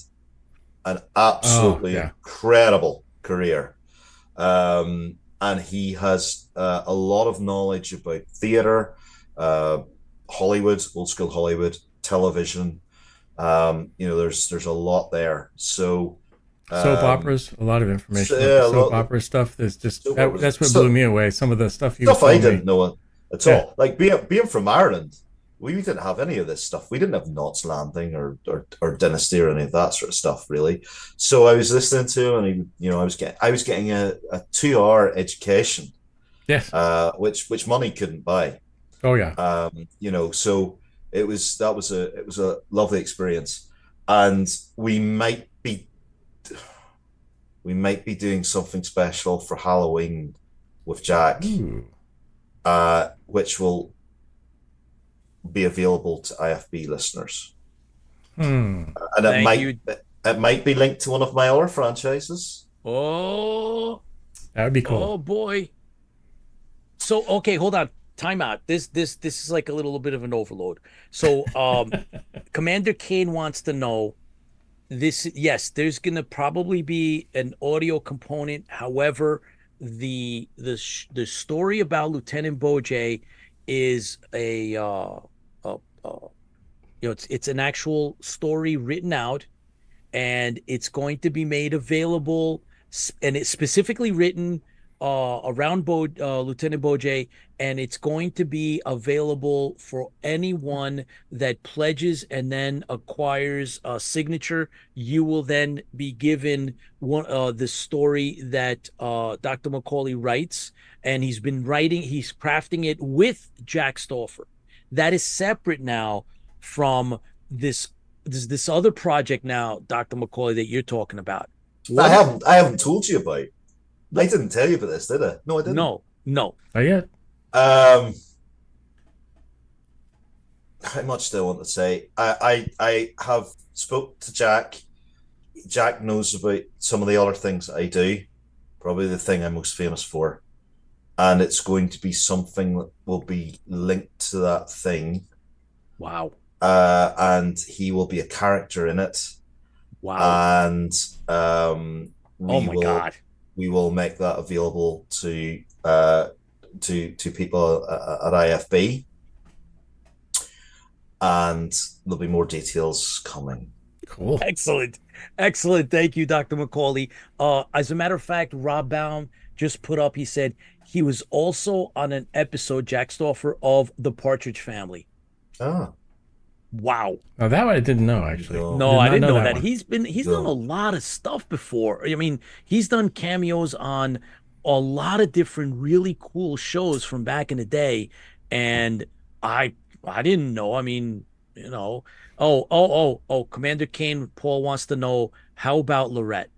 an absolutely incredible career, and he has a lot of knowledge about theater, Hollywood, old school Hollywood, television. You know, there's a lot there. So soap operas, a lot of information. Soap opera stuff. There's just that's what blew me away. Some of the stuff I didn't know at all. Like being from Ireland, we didn't have any of this stuff. We didn't have Knots Landing or Dynasty or any of that sort of stuff, really. So I was listening to him, and I was getting a 2 hour education, which money couldn't buy. Oh yeah. You know, so it was a lovely experience, and we might be doing something special for Halloween with Jack, which will be available to IFB listeners. And it might be linked to one of my other franchises. Oh, that would be cool. Oh boy. So okay, hold on. Time out. This is like a little bit of an overload. So Commander Kane wants to know this. Yes, there's gonna probably be an audio component. However, the story about Lieutenant Bojay is it's an actual story written out, and it's going to be made available, and it's specifically written around Lieutenant Bojay, and it's going to be available for anyone that pledges and then acquires a signature. You will then be given the story that Dr. McCauley writes, and he's crafting it with Jack Stauffer. That is separate now from this other project now, Dr. McCauley, that you're talking about. I haven't told you about. I didn't tell you about this, did I? No, I didn't. No. Not yet. How much do I want to say? I have spoke to Jack. Jack knows about some of the other things that I do. Probably the thing I'm most famous for. And it's going to be something that will be linked to that thing. Wow. And he will be a character in it. Wow. And God. We will make that available to people at IFB, and there'll be more details coming. Cool. Excellent. Thank you, Dr. McCauley. As a matter of fact, Rob Baum just put up, he said he was also on an episode, Jack Stauffer, of The Partridge Family. Ah. Wow. Now that I didn't know, actually. No, I didn't know that. One. He's done a lot of stuff before. I mean, he's done cameos on a lot of different really cool shows from back in the day, and I didn't know. I mean, you know. Oh, Commander Kane, Paul wants to know, how about Lorette?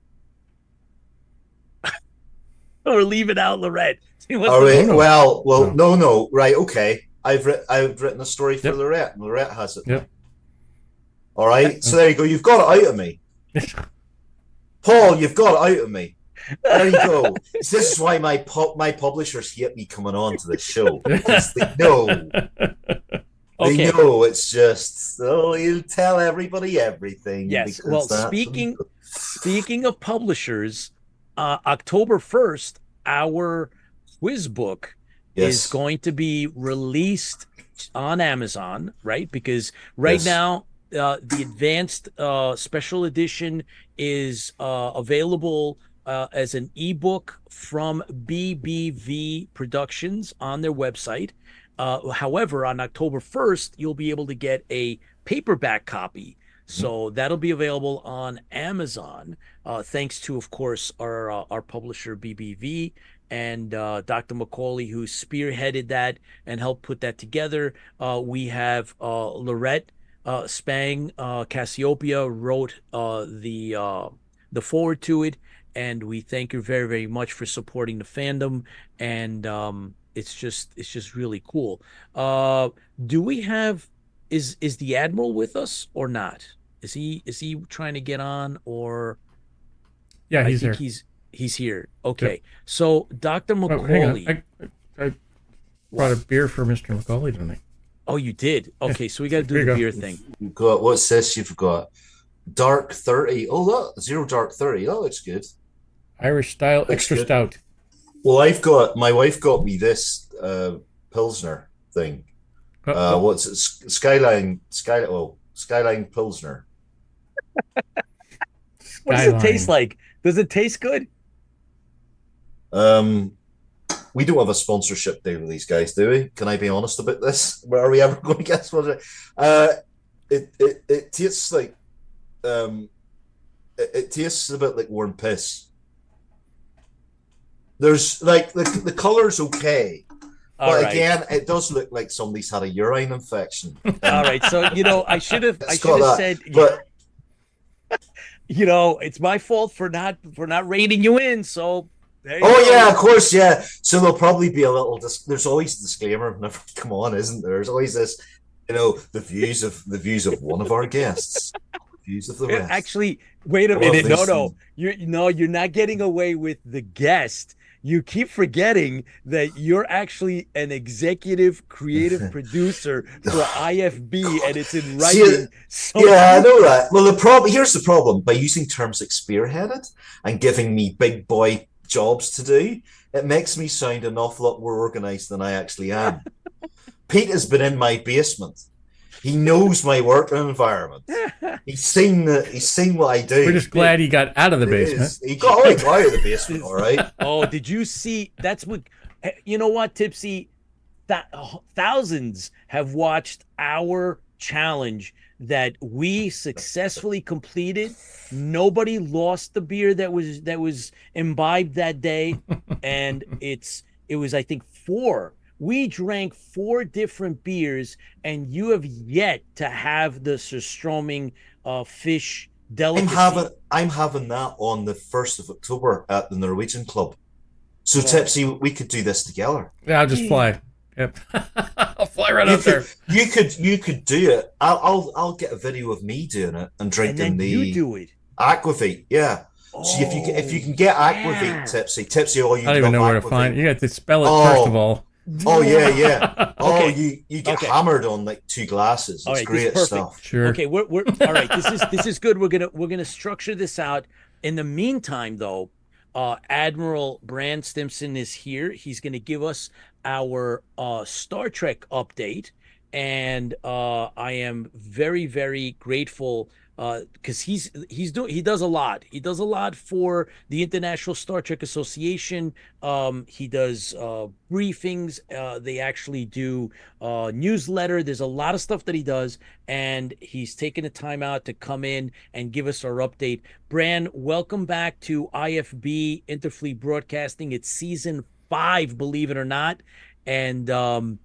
Or leave it out, Lorette. Well, no. Right, okay. I've written a story for Lorette, and Lorette has it. Yep. All right, so there you go. You've got it out of me, Paul. You've got it out of me. There you go. So this is why my publishers hate me coming on to this show. They know. They know it's just you'll tell everybody everything. Yes. Well, speaking of publishers, October 1st, our quiz book is going to be released on Amazon, right? Because right Yes. now the advanced special edition is available as an ebook from BBV Productions on their website. However, on October 1st, you'll be able to get a paperback copy. So that'll be available on Amazon, thanks to, of course, our publisher BBV and Dr. Macaulay, who spearheaded that and helped put that together. We have Lorette Spang Cassiopeia wrote the forward to it, and we thank her very, very much for supporting the fandom. And it's just really cool. Do we have is the Admiral with us or not? Is he trying to get on, or? Yeah, I he's think here. he's here. Okay. Yep. So Dr. Oh, hang Macaulay. on. I brought a beer for Mr. Macaulay tonight. Oh, you did? Okay, so we got to Here do you the go. beer thing. You've got, what's this? You've got Dark 30. Oh, look, Zero Dark 30. That looks good. Irish style Looks extra good. stout. Well, my wife got me this Pilsner thing. What's it? Skyline Pilsner. What does it taste like? Does it taste good? We don't have a sponsorship deal with these guys, do we? Can I be honest about this? Where are we ever going to get sponsored? It tastes like it tastes a bit like warm piss. There's like the color's okay. But again, it does look like somebody's had a urine infection. All right, so I should have said, but it's my fault for not rating you in. So yeah, of course, yeah. So there'll probably be a little. There's always a disclaimer whenever we come on, isn't there? There's always this, the views of one of our guests, views of the rest. Actually, wait a minute. No, you're not getting away with the guest. You keep forgetting that you're actually an executive creative producer for IFB, and it's in writing. Yeah, I know that. Well, here's the problem. By using terms like spearheaded and giving me big boy jobs to do, it makes me sound an awful lot more organized than I actually am. Pete has been in my basement. He knows my work environment. He's seen what I do. We're just glad he got out of the basement. He got out of the basement, all right. Oh, did you see? That's what. You know what, Tipsy? Thousands have watched our challenge that we successfully completed. Nobody lost the beer that was imbibed that day, and it was, I think, 4. We drank 4 different beers, and you have yet to have the surströmming fish delicacy. I'm having that on the 1st of October at the Norwegian Club. So, Tipsy, we could do this together. Yeah, I'll just fly. Yep. I'll fly right up there. You could do it. I'll get a video of me doing it and drinking and then you do it. Aquavit. Yeah. So if you can get Aquavit, Tipsy, all you. I don't even know where to find it. You have to spell it first of all. Oh yeah. Oh, Okay. you get hammered on like 2 glasses. It's great stuff. Sure. Okay, we're all right. This is good. We're gonna structure this out. In the meantime, though, Admiral Bran Stimpson is here. He's gonna give us our Star Trek update, and I am very, very grateful because he does a lot. He does a lot for the International Star Trek Association. He does briefings. They actually do newsletter. There's a lot of stuff that he does, and he's taken the time out to come in and give us our update. Bran, welcome back to IFB Interfleet Broadcasting. It's season 5, believe it or not, and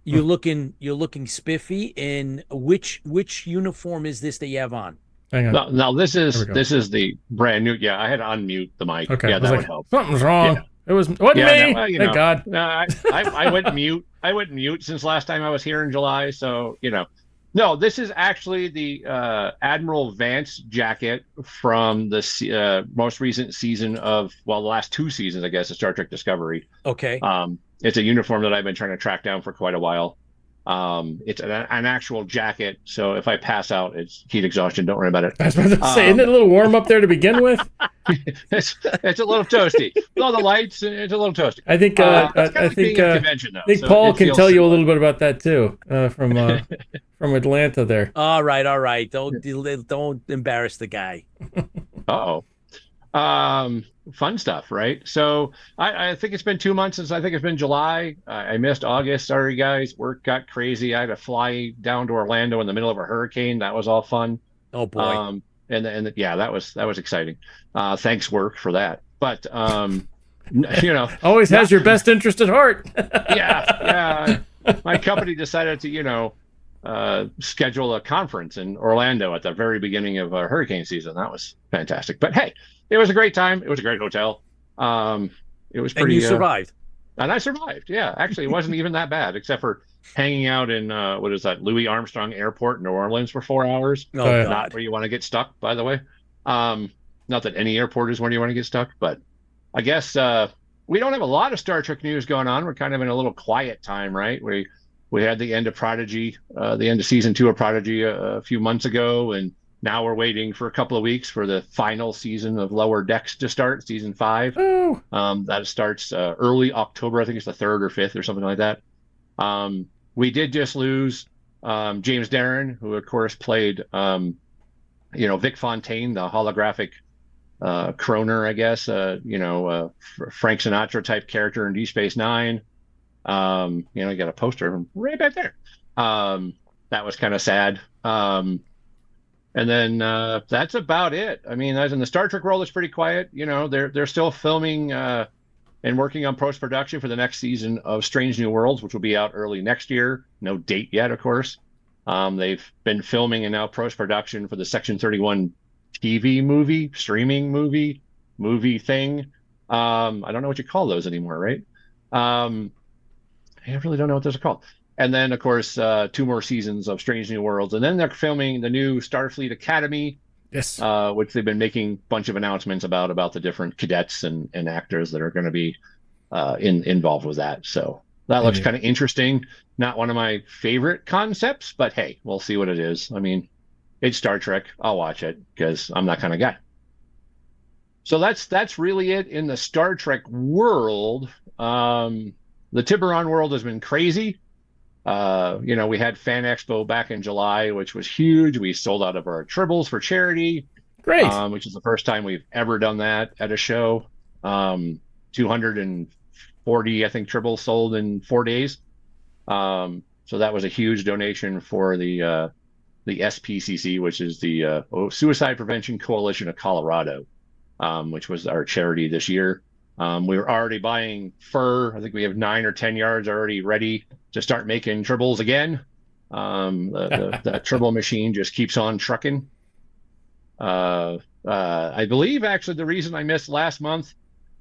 you're looking spiffy. In which uniform is this that you have on? Hang on. No, this is the brand new. Yeah, I had to unmute the mic. Okay. Yeah, that would help. Something's wrong. Yeah. It wasn't me. Thank God. No, I went mute. I went mute since last time I was here in July. So no, this is actually the Admiral Vance jacket from the most recent season of the last 2 seasons, I guess, of Star Trek Discovery. Okay. It's a uniform that I've been trying to track down for quite a while. It's an actual jacket, so if I pass out, it's heat exhaustion. Don't worry about it. I was about to say, isn't it a little warm up there to begin with? It's a little toasty. With all the lights, it's a little toasty. I think It's kind of I like think being at a convention, though. I think so Paul it can feels tell you a similar. little bit about that too, from Atlanta there. All right. Don't embarrass the guy. Uh-oh. Fun stuff, right? So I think it's been 2 months since I think it's been July. I missed August. Sorry, guys. Work got crazy. I had to fly down to Orlando in the middle of a hurricane. That was all fun. Oh boy. And yeah, that was exciting. Thanks, work, for that. But Always has your best interest at heart. yeah. My company decided to schedule a conference in Orlando at the very beginning of hurricane season. That was fantastic. But hey, it was a great time. It was a great hotel. It was pretty. And you survived. And I survived. Yeah, actually, it wasn't even that bad, except for hanging out in what is that, Louis Armstrong Airport in New Orleans for 4 hours. Oh, God. Not where you want to get stuck, by the way. Not that any airport is where you want to get stuck, but I guess we don't have a lot of Star Trek news going on. We're kind of in a little quiet time, right? We had the end of Prodigy, the end of season 2 of Prodigy a few months ago, and now we're waiting for a couple of weeks for the final season of Lower Decks to start, season 5. Oh. That starts early October. I think it's the 3rd or 5th or something like that. We did just lose James Darren, who of course played, Vic Fontaine, the holographic Croner, I guess, Frank Sinatra type character in Deep Space Nine. You got a poster of him right back there. That was kind of sad. And then that's about it. I mean, as in the Star Trek world, it's pretty quiet. They're still filming and working on post-production for the next season of Strange New Worlds, which will be out early next year. No date yet, of course. They've been filming and now post-production for the Section 31 TV movie, streaming movie thing. I don't know what you call those anymore, right? I really don't know what those are called. And then, of course, 2 more seasons of Strange New Worlds. And then they're filming the new Starfleet Academy, Yes. which they've been making a bunch of announcements about the different cadets and actors that are going to be involved with that. So that looks kind of interesting. Not one of my favorite concepts, but hey, we'll see what it is. I mean, it's Star Trek. I'll watch it because I'm that kind of guy. So that's really it in the Star Trek world. The Tiburon world has been crazy. We had Fan Expo back in July, which was huge. We sold out of our tribbles for charity. Great. Which is the first time we've ever done that at a show. 240, I think, tribbles sold in 4 days. So that was a huge donation for the SPCC, which is the Suicide Prevention Coalition of Colorado, which was our charity this year. We were already buying fur. I think we have 9 or 10 yards already ready to start making tribbles again. The tribble machine just keeps on trucking. I believe actually the reason I missed last month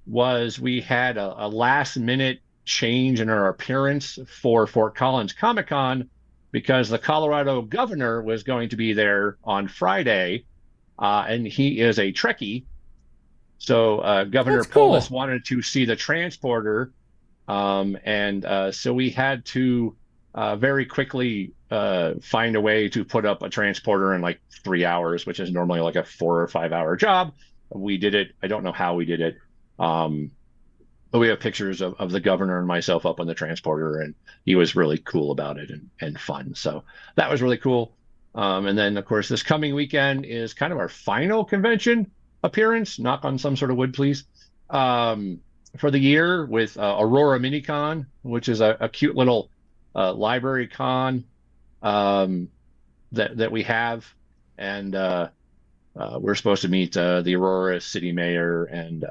was we had a last minute change in our appearance for Fort Collins Comic-Con because the Colorado governor was going to be there on Friday, and he is a Trekkie. So Governor Polis wanted to see the transporter, and so we had to very quickly find a way to put up a transporter in like 3 hours, which is normally like a 4 or 5 hour job. We did it. I don't know how we did it, but we have pictures of the governor and myself up on the transporter, and he was really cool about it and fun. So that was really cool. And then, of course, this coming weekend is kind of our final convention appearance, knock on some sort of wood, please, for the year with Aurora Minicon, which is a cute little library con that we have. And we're supposed to meet the Aurora city mayor and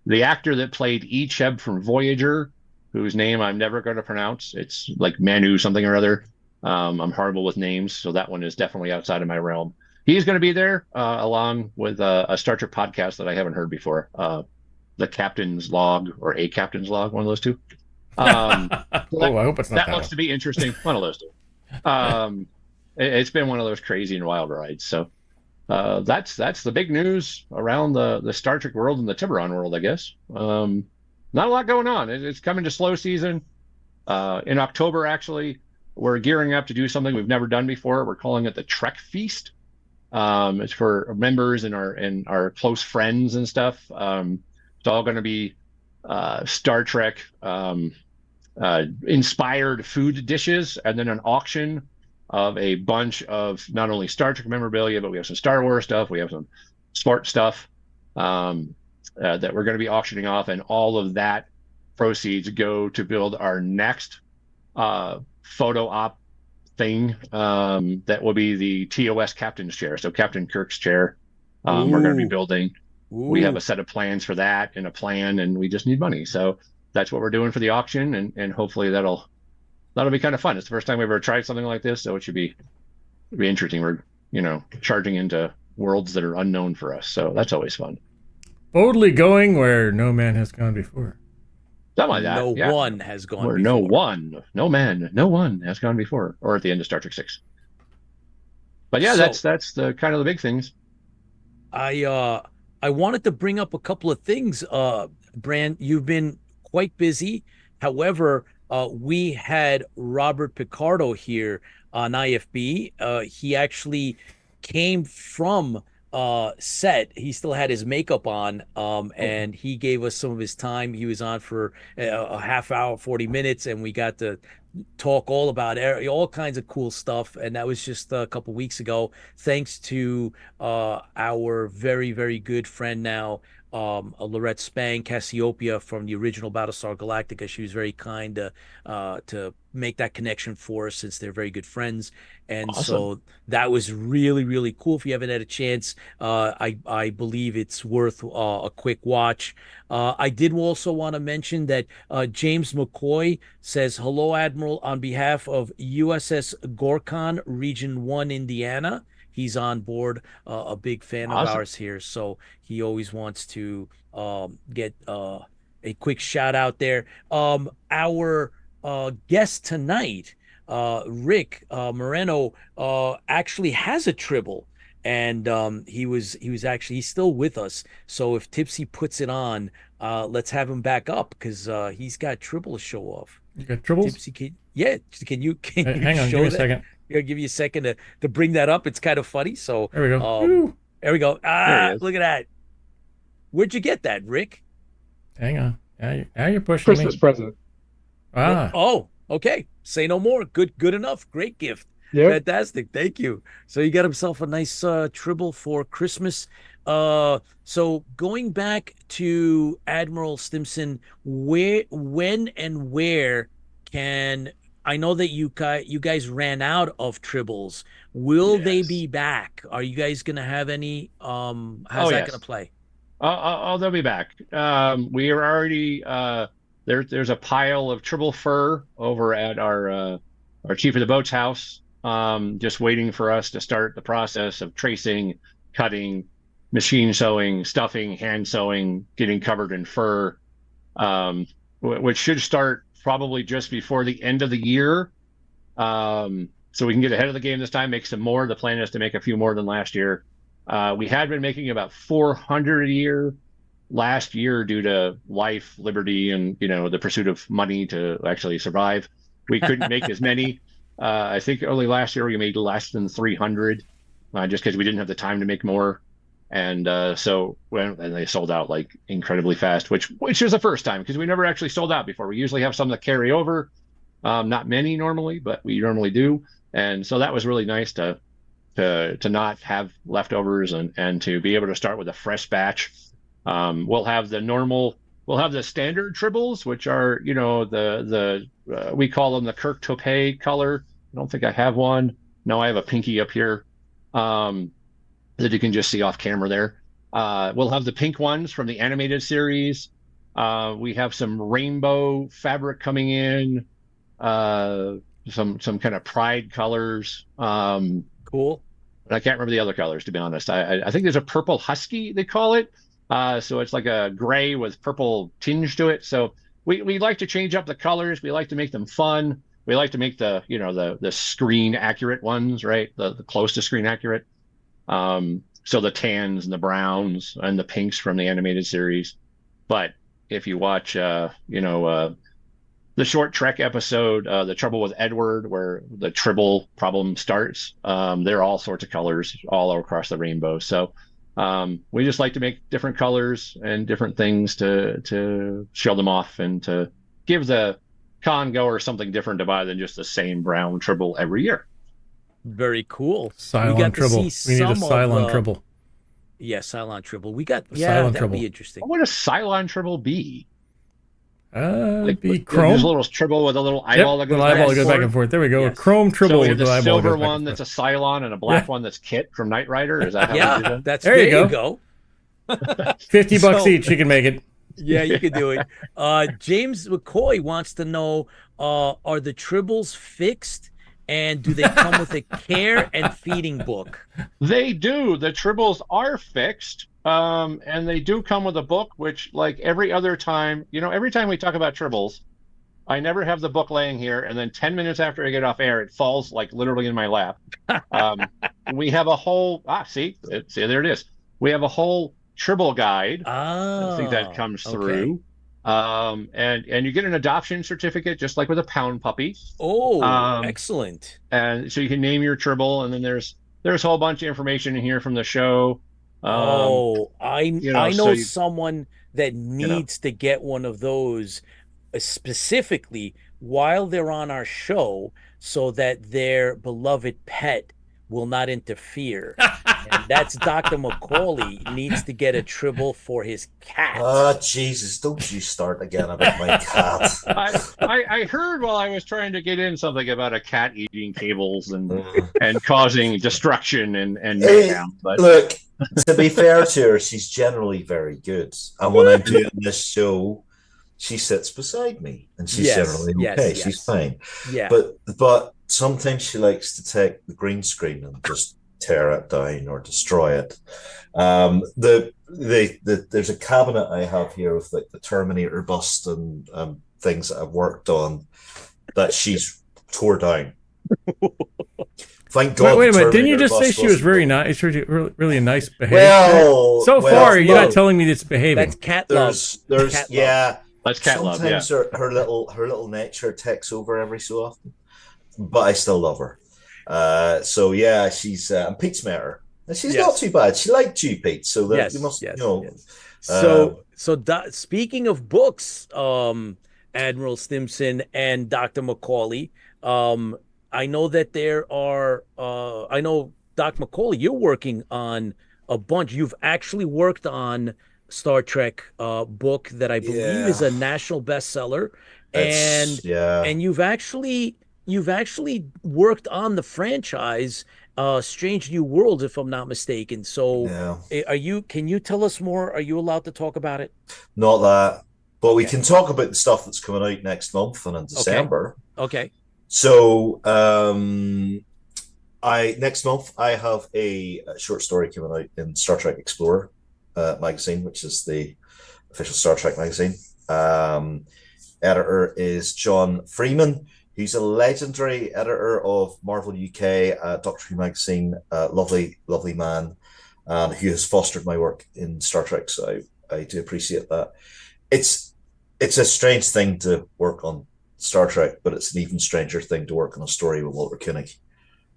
the actor that played Icheb from Voyager, whose name I'm never going to pronounce. It's like Manu something or other. I'm horrible with names, so that one is definitely outside of my realm. He's going to be there along with a Star Trek podcast that I haven't heard before, The Captain's Log or A Captain's Log, one of those two. I hope it's not that looks to be interesting. One of those two. It's been one of those crazy and wild rides. So that's the big news around the Star Trek world and the Tiburon world, I guess. Not a lot going on. It's coming to slow season. In October, actually, we're gearing up to do something we've never done before. We're calling it the Trek Feast. It's for members and our close friends and stuff. It's all going to be Star Trek inspired food dishes, and then an auction of a bunch of not only Star Trek memorabilia, but we have some Star Wars stuff. We have some sport stuff that we're going to be auctioning off, and all of that proceeds go to build our next photo op thing that will be the TOS captain's chair. So Captain Kirk's chair. We're going to be building. We have a set of plans for that and a plan, and we just need money. So that's what we're doing for the auction, and hopefully that'll be kind of fun. It's the first time we've ever tried something like this, so it should be interesting. We're charging into worlds that are unknown for us, so that's always fun. Boldly going where no man has gone before. Something like that. No one has gone before. No one has gone before, or at the end of Star Trek 6. But yeah, So- that's the kind of the big things. I wanted to bring up a couple of things. Bran, you've been quite busy. However, we had Robert Picardo here on IFB. He actually came from set. He still had his makeup on, and he gave us some of his time. He was on for a half hour, 40 minutes, and we got to talk all about all kinds of cool stuff. And that was just a couple weeks ago, thanks to our very, very good friend now, Lorette Spang Cassiopeia from the original Battlestar Galactica. She was very kind to make that connection for us, since they're very good friends. And Awesome. so that was really, really cool. If you haven't had a chance, I believe it's worth a quick watch. I did also want to mention that James McCoy says, "Hello, Admiral, on behalf of USS Gorkon, Region 1, Indiana." He's on board, a big fan of Awesome. ours here, so he always wants to get a quick shout out there. Our guest tonight, Rick Moreno, actually has a tribble, and he's still with us. So if Tipsy puts it on, let's have him back up, because he's got tribble to show off. You got tribbles? Tipsy, can you Hang on, show give me a that? second. I'll give you a second to bring that up. It's kind of funny. So There we go. Woo. there we go. There he is. Look at that. Where'd you get that, Rick? Hang on. Now you're pushing Christmas me. present. Ah, Oh, okay. Say no more. Good enough. Great gift. Yep. Fantastic. Thank you. So he got himself a nice tribble for Christmas. So going back to Admiral Stimpson, when and where can I know that you guys ran out of tribbles? Will they Yes. be back? Are you guys gonna have any? How's Oh, that yes. gonna play? They'll be back. We are already there's a pile of tribble fur over at our chief of the boat's house, just waiting for us to start the process of tracing, cutting, machine sewing, stuffing, hand sewing, getting covered in fur, which should start probably just before the end of the year. So we can get ahead of the game this time, make some more. The plan is to make a few more than last year. We had been making about 400 a year last year due to life, liberty, and the pursuit of money to actually survive. We couldn't make as many. I think early last year we made less than 300, just because we didn't have the time to make more. And and they sold out like incredibly fast, which is the first time, because we never actually sold out before. We usually have some that carry over, not many normally, but we normally do. And so that was really nice to not have leftovers and to be able to start with a fresh batch. We'll have the standard tribbles, which are we call them the Kirk Topaz color. I don't think I have one. No, I have a pinky up here. That you can just see off camera there. We'll have the pink ones from the animated series. We have some rainbow fabric coming in, some kind of pride colors. Cool. I can't remember the other colors, to be honest. I think there's a purple husky, they call it. So it's like a gray with purple tinge to it. So we like to change up the colors. We like to make them fun. We like to make the screen accurate ones, right? The close to screen accurate. So the tans and the browns and the pinks from the animated series. But if you watch, the short Trek episode, The Trouble with Edward, where the Tribble problem starts. They're all sorts of colors all across the rainbow. So we just like to make different colors and different things to show them off and to give the con goer something different to buy than just the same brown Tribble every year. Very cool. Cylon Tribble. We need a Cylon Tribble. Yeah, Cylon Tribble. We got Cylon that'd Tribble. be interesting. What would a Cylon Tribble be? Be chrome. There's a little Tribble with a little eyeball that goes, back and forth. There we go. Yes. A chrome Tribble So we with have the the eyeball. silver one that's a Cylon and a black one that's Kit from Knight Rider. Is that how we do that? That's There you go. $50 each. You can make it. Yeah, you can do it. James McCoy wants to know: are the Tribbles fixed, and do they come with a care and feeding book? They do. The Tribbles are fixed, and they do come with a book. Which, like every other time, every time we talk about Tribbles, I never have the book laying here, and then 10 minutes after I get off air, it falls like literally in my lap. We have a whole see, there it is. We have a whole Tribble guide. I think that comes through. And you get an adoption certificate just like with a pound puppy. Excellent. And so you can name your Tribble, and then there's a whole bunch of information in here from the show. I know someone that needs to get one of those specifically while they're on our show so that their beloved pet will not interfere. And that's Dr. Macaulay needs to get a Tribble for his cat. Oh, Jesus, don't you start again about my cat. I heard while I was trying to get in something about a cat eating cables and causing destruction and mayhem. But look, to be fair to her, she's generally very good. And when I'm doing this show, she sits beside me and she's generally okay. Yes. She's fine. Yeah. But sometimes she likes to take the green screen and just tear it down or destroy it. There's a cabinet I have here with like the Terminator bust and things that I've worked on that she's tore down. Thank God. Wait a minute! Didn't you just say she was very nice? Really a nice behavior. Well, so far you're not telling me it's behaving. That's cat love. There's cat yeah. That's cat love. Yeah. Sometimes her little nature takes over every so often, but I still love her. So yeah, she's and Pete's met her, and she's not too bad. She liked you, Pete. So that you must, So speaking of books, Admiral Stimpson and Dr. Macaulay, I know that there are. I know, Dr. Macaulay, you're working on a bunch. You've actually worked on Star Trek book that I believe is a national bestseller, and you've actually worked on the franchise Strange New Worlds, if I'm not mistaken. So can you tell us more? Are you allowed to talk about it? Not that, but we can talk about the stuff that's coming out next month and in December. Okay. So next month I have a short story coming out in Star Trek Explorer magazine, which is the official Star Trek magazine. Editor is John Freeman. He's a legendary editor of Marvel UK, Doctor Who magazine, lovely man, and who has fostered my work in Star Trek. So I do appreciate that. It's a strange thing to work on Star Trek, but it's an even stranger thing to work on a story with Walter Koenig,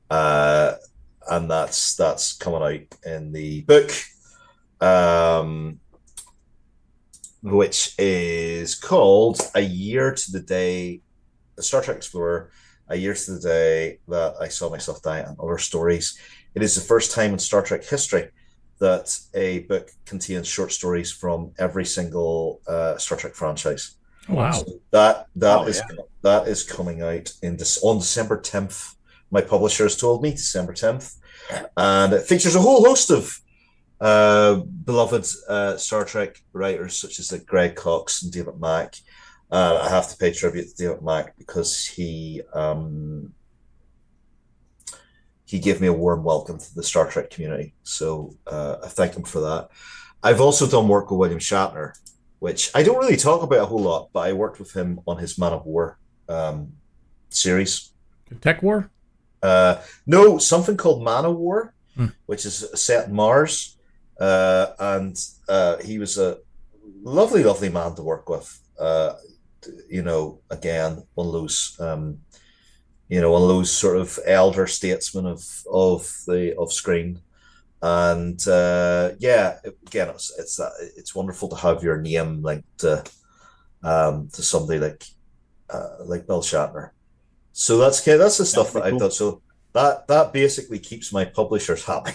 and that's coming out in the book, which is called A Year to the Day. Star Trek Explorer, A Year to the Day That I Saw Myself Die and Other Stories. It is the first time in Star Trek history that a book contains short stories from every single Star Trek franchise. Wow. So that is coming out on December 10th. My publisher has told me December 10th. And it features a whole host of beloved Star Trek writers such as Greg Cox and David Mack. I have to pay tribute to David Mack because he gave me a warm welcome to the Star Trek community. So I thank him for that. I've also done work with William Shatner, which I don't really talk about a whole lot, but I worked with him on his Man of War series. Tech War? No, something called Man of War, which is set in Mars. And he was a lovely, lovely man to work with. again, one of those, one of those sort of elder statesmen of screen. And again, it's wonderful to have your name linked to somebody like Bill Shatner. So that's the stuff that I've done. So that basically keeps my publishers happy.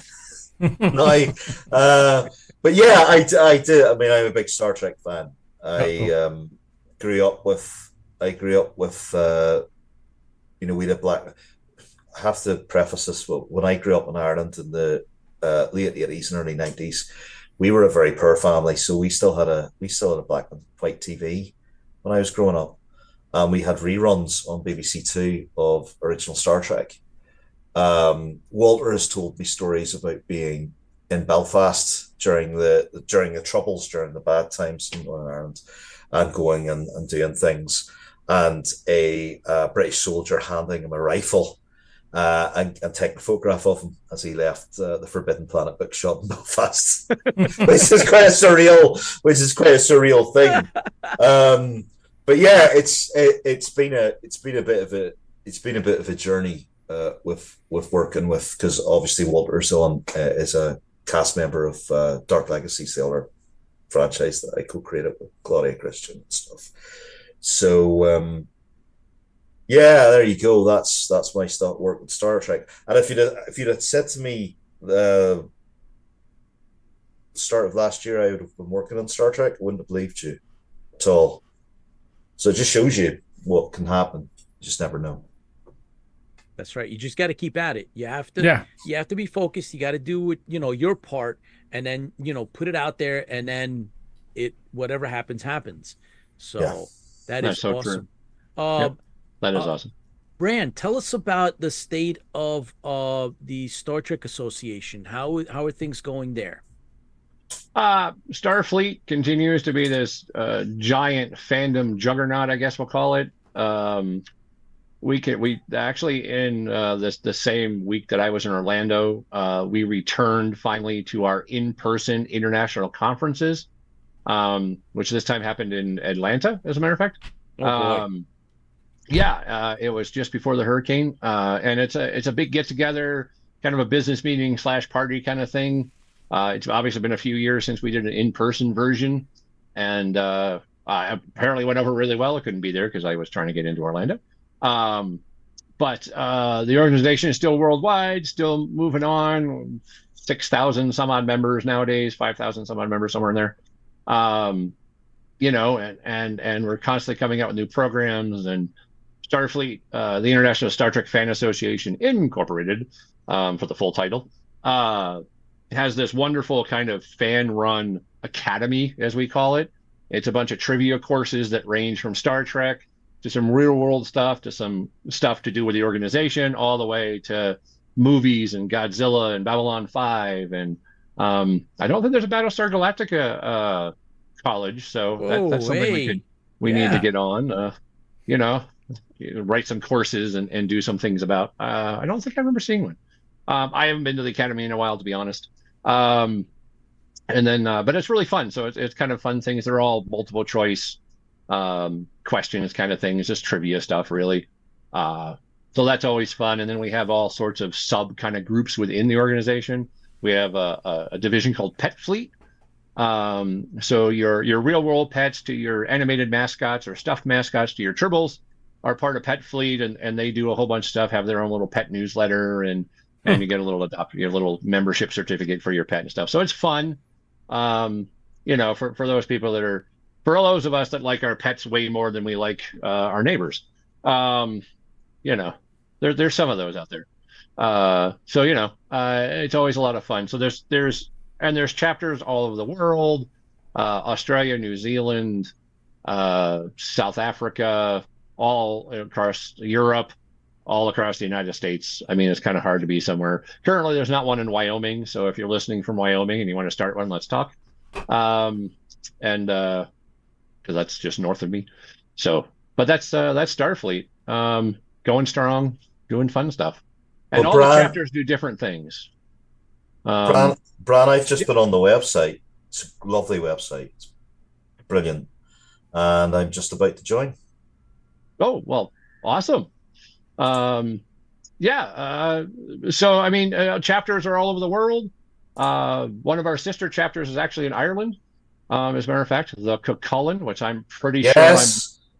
Now, but yeah, I did. I mean, I'm a big Star Trek fan. I grew up with we did black. I have to preface this. When I grew up in Ireland in the late 80s and early 90s, we were a very poor family, so we still had a black and white TV when I was growing up, and we had reruns on BBC Two of original Star Trek. Walter has told me stories about being in Belfast during the troubles, during the bad times in Northern Ireland, and going and doing things, and a British soldier handing him a rifle and taking a photograph of him as he left the Forbidden Planet bookshop in Belfast, which is quite a surreal thing. But yeah, it's been a bit of a journey with working with, because obviously Walter is a cast member of Dark Legacy, the other franchise that I co-created with Claudia Christian and stuff. So yeah, there you go. That's my work with Star Trek. And if you'd had said to me the start of last year I would have been working on Star Trek, I wouldn't have believed you at all. So it just shows you what can happen. You just never know. That's right. You just got to keep at it. You have to be focused. You got to do your part, and then, put it out there, and then whatever happens. So that is so awesome. True. That is awesome. Bran, tell us about the state of the Star Trek Association. How are things going there? Starfleet continues to be this giant fandom juggernaut, I guess we'll call it. We actually in the same week that I was in Orlando, we returned finally to our in-person international conferences, which this time happened in Atlanta, as a matter of fact. Oh, boy. It was just before the hurricane, and it's a big get together, kind of a business meeting / party kind of thing. It's obviously been a few years since we did an in-person version, and apparently went over really well. I couldn't be there because I was trying to get into Orlando. But the organization is still worldwide, still moving on. 6,000 some odd members nowadays, 5,000 some odd members, somewhere in there. And we're constantly coming out with new programs. And Starfleet, the International Star Trek Fan Association Incorporated, for the full title, has this wonderful kind of fan-run academy, as we call it. It's a bunch of trivia courses that range from Star Trek to some real-world stuff, to some stuff to do with the organization, all the way to movies and Godzilla and Babylon 5. And I don't think there's a Battlestar Galactica college, so that's something we need to get on. Write some courses and do some things about. I don't think I remember seeing one. I haven't been to the academy in a while, to be honest. But it's really fun. So it's kind of fun things. They're all multiple choice questions kind of things, just trivia stuff, really. So that's always fun. And then we have all sorts of sub kind of groups within the organization. We have a division called Pet Fleet. So your real world pets to your animated mascots or stuffed mascots to your tribbles are part of Pet Fleet, and they do a whole bunch of stuff, have their own little pet newsletter, and you get a little membership certificate for your pet and stuff. So it's fun. For those people for those of us that like our pets way more than we like our neighbors. There's some of those out there. It's always a lot of fun. So there's chapters all over the world, Australia, New Zealand, South Africa, all across Europe, all across the United States. I mean, it's kind of hard to be somewhere. Currently, there's not one in Wyoming. So if you're listening from Wyoming and you want to start one, let's talk. Because that's just north of me. So, but that's Starfleet, going strong, doing fun stuff, and all the chapters do different things. Bran, I've just been on the website. It's a lovely website. It's brilliant. and I'm just about to join. Oh, well, awesome. So I mean, chapters are all over the world. One of our sister chapters is actually in Ireland. As a matter of fact, the Cuchulainn, which I'm pretty sure I'm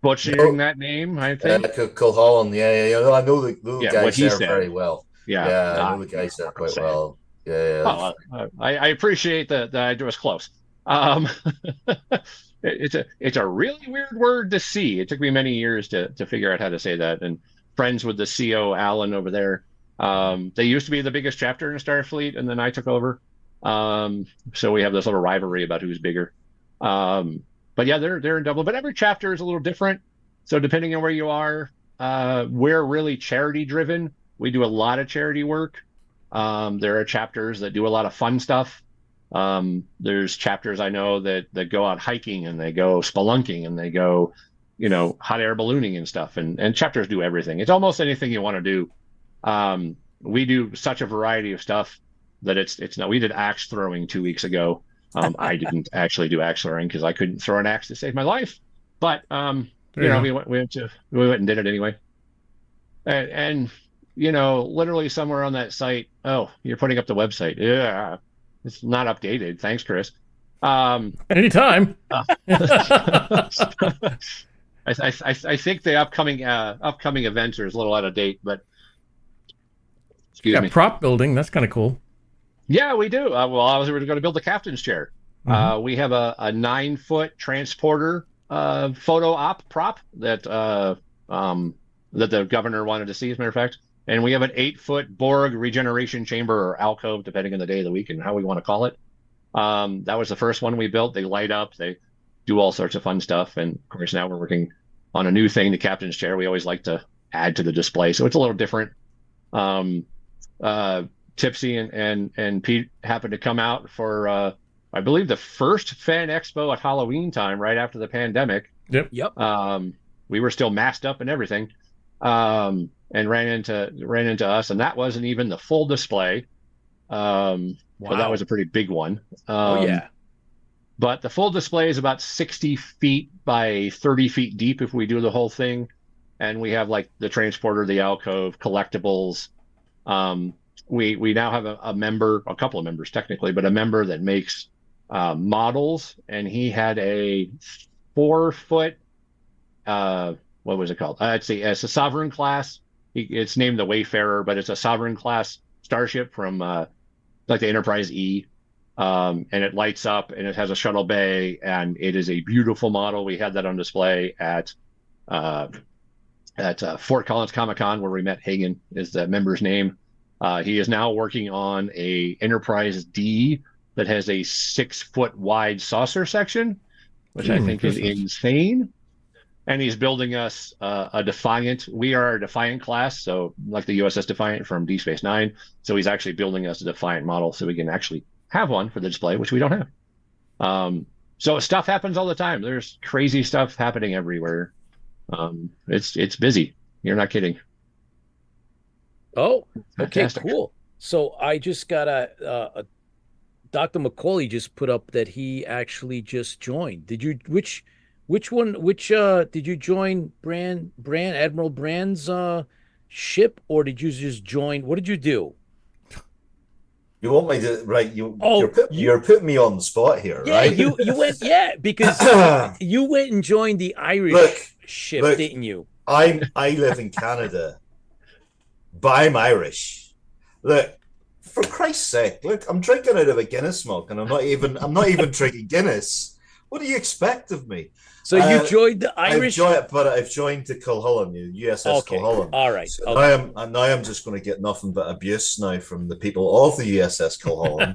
butchering that name, I think. Culholland, yeah. I know the guys there said. very well. Yeah, I know the guys there quite well. Yeah. Well, I appreciate that I was close. It's a really weird word to see. It took me many years to figure out how to say that. And friends with the CO Alan over there. They used to be the biggest chapter in Starfleet, and then I took over. So we have this little rivalry about who's bigger. But yeah, they're in Dublin. But every chapter is a little different. So depending on where you are, we're really charity driven. We do a lot of charity work. There are chapters that do a lot of fun stuff. There's chapters I know that go out hiking, and they go spelunking, and they go, hot air ballooning and stuff. And chapters do everything. It's almost anything you want to do. We do such a variety of stuff that it's no. We did axe throwing 2 weeks ago. I didn't actually do axe throwing because I couldn't throw an axe to save my life. But we went and did it anyway. And literally somewhere on that site. Oh, you're putting up the website. Yeah, it's not updated. Thanks, Chris. Anytime. I think the upcoming events are a little out of date, but excuse me. Prop building, that's kind of cool. Yeah, we do. We're going to build the captain's chair. Mm-hmm. We have a 9-foot transporter photo op prop that the governor wanted to see, as a matter of fact. And we have an 8-foot Borg regeneration chamber or alcove, depending on the day of the week and how we want to call it. That was the first one we built. They light up. They do all sorts of fun stuff. And of course, now we're working on a new thing, the captain's chair. We always like to add to the display, so it's a little different. Tipsy and Pete happened to come out for, I believe, the first fan expo at Halloween time, right after the pandemic. Yep. We were still masked up and everything, and ran into us, and that wasn't even the full display. Wow. So that was a pretty big one. Yeah. But the full display is about 60 feet by 30 feet deep if we do the whole thing. And we have like the transporter, the alcove, collectibles. We now have a couple of members technically, but a member that makes models, and he had a 4-foot, what was it called? It's a Sovereign class. It's named the Wayfarer, but it's a Sovereign class starship from like the Enterprise E. And it lights up, and it has a shuttle bay, and it is a beautiful model. We had that on display at Fort Collins Comic-Con, where we met Hagen, is the member's name. He is now working on a Enterprise D that has a 6-foot wide saucer section, which I think is insane. And he's building us a Defiant. We are a Defiant class, so like the USS Defiant from Deep Space Nine. So he's actually building us a Defiant model so we can actually have one for the display, which we don't have. So stuff happens all the time. There's crazy stuff happening everywhere. It's busy. You're not kidding. Oh, okay, Fantastic. cool. So I just got a Dr. McCauley just put up that he actually just joined. Did you which did you join Admiral Bran's ship, or did you just join? What did you do? You want me to you're putting me on the spot here, right? You went because you went and joined the Irish ship, didn't you? I live in Canada, but I'm Irish. Look, for Christ's sake, look, I'm drinking out of a Guinness mug, and I'm not even drinking Guinness. What do you expect of me? So you joined the Irish? I've joined the Culholland, the USS Culholland. All right. So okay. now I'm just going to get nothing but abuse now from the people of the USS Culholland.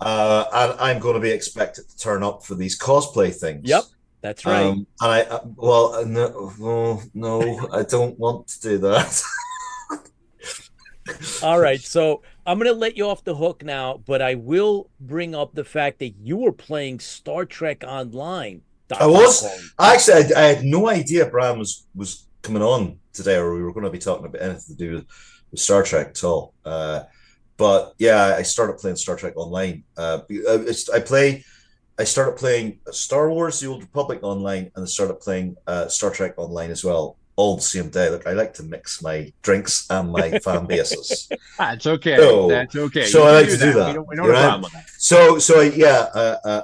And I'm going to be expected to turn up for these cosplay things. Yep, that's right. And no, I don't want to do that. All right, so I'm going to let you off the hook now, but I will bring up the fact that you were playing Star Trek Online. I was. Actually, I had no idea Bran was coming on today, or we were going to be talking about anything to do with Star Trek at all. But yeah, I started playing Star Trek Online. I play I started playing Star Wars: The Old Republic online, and I started playing Star Trek online as well, all the same day. Like I like to mix my drinks and my fan bases. That's okay. So, That's okay. so You I can like do to do that. that. We don't have a problem with that.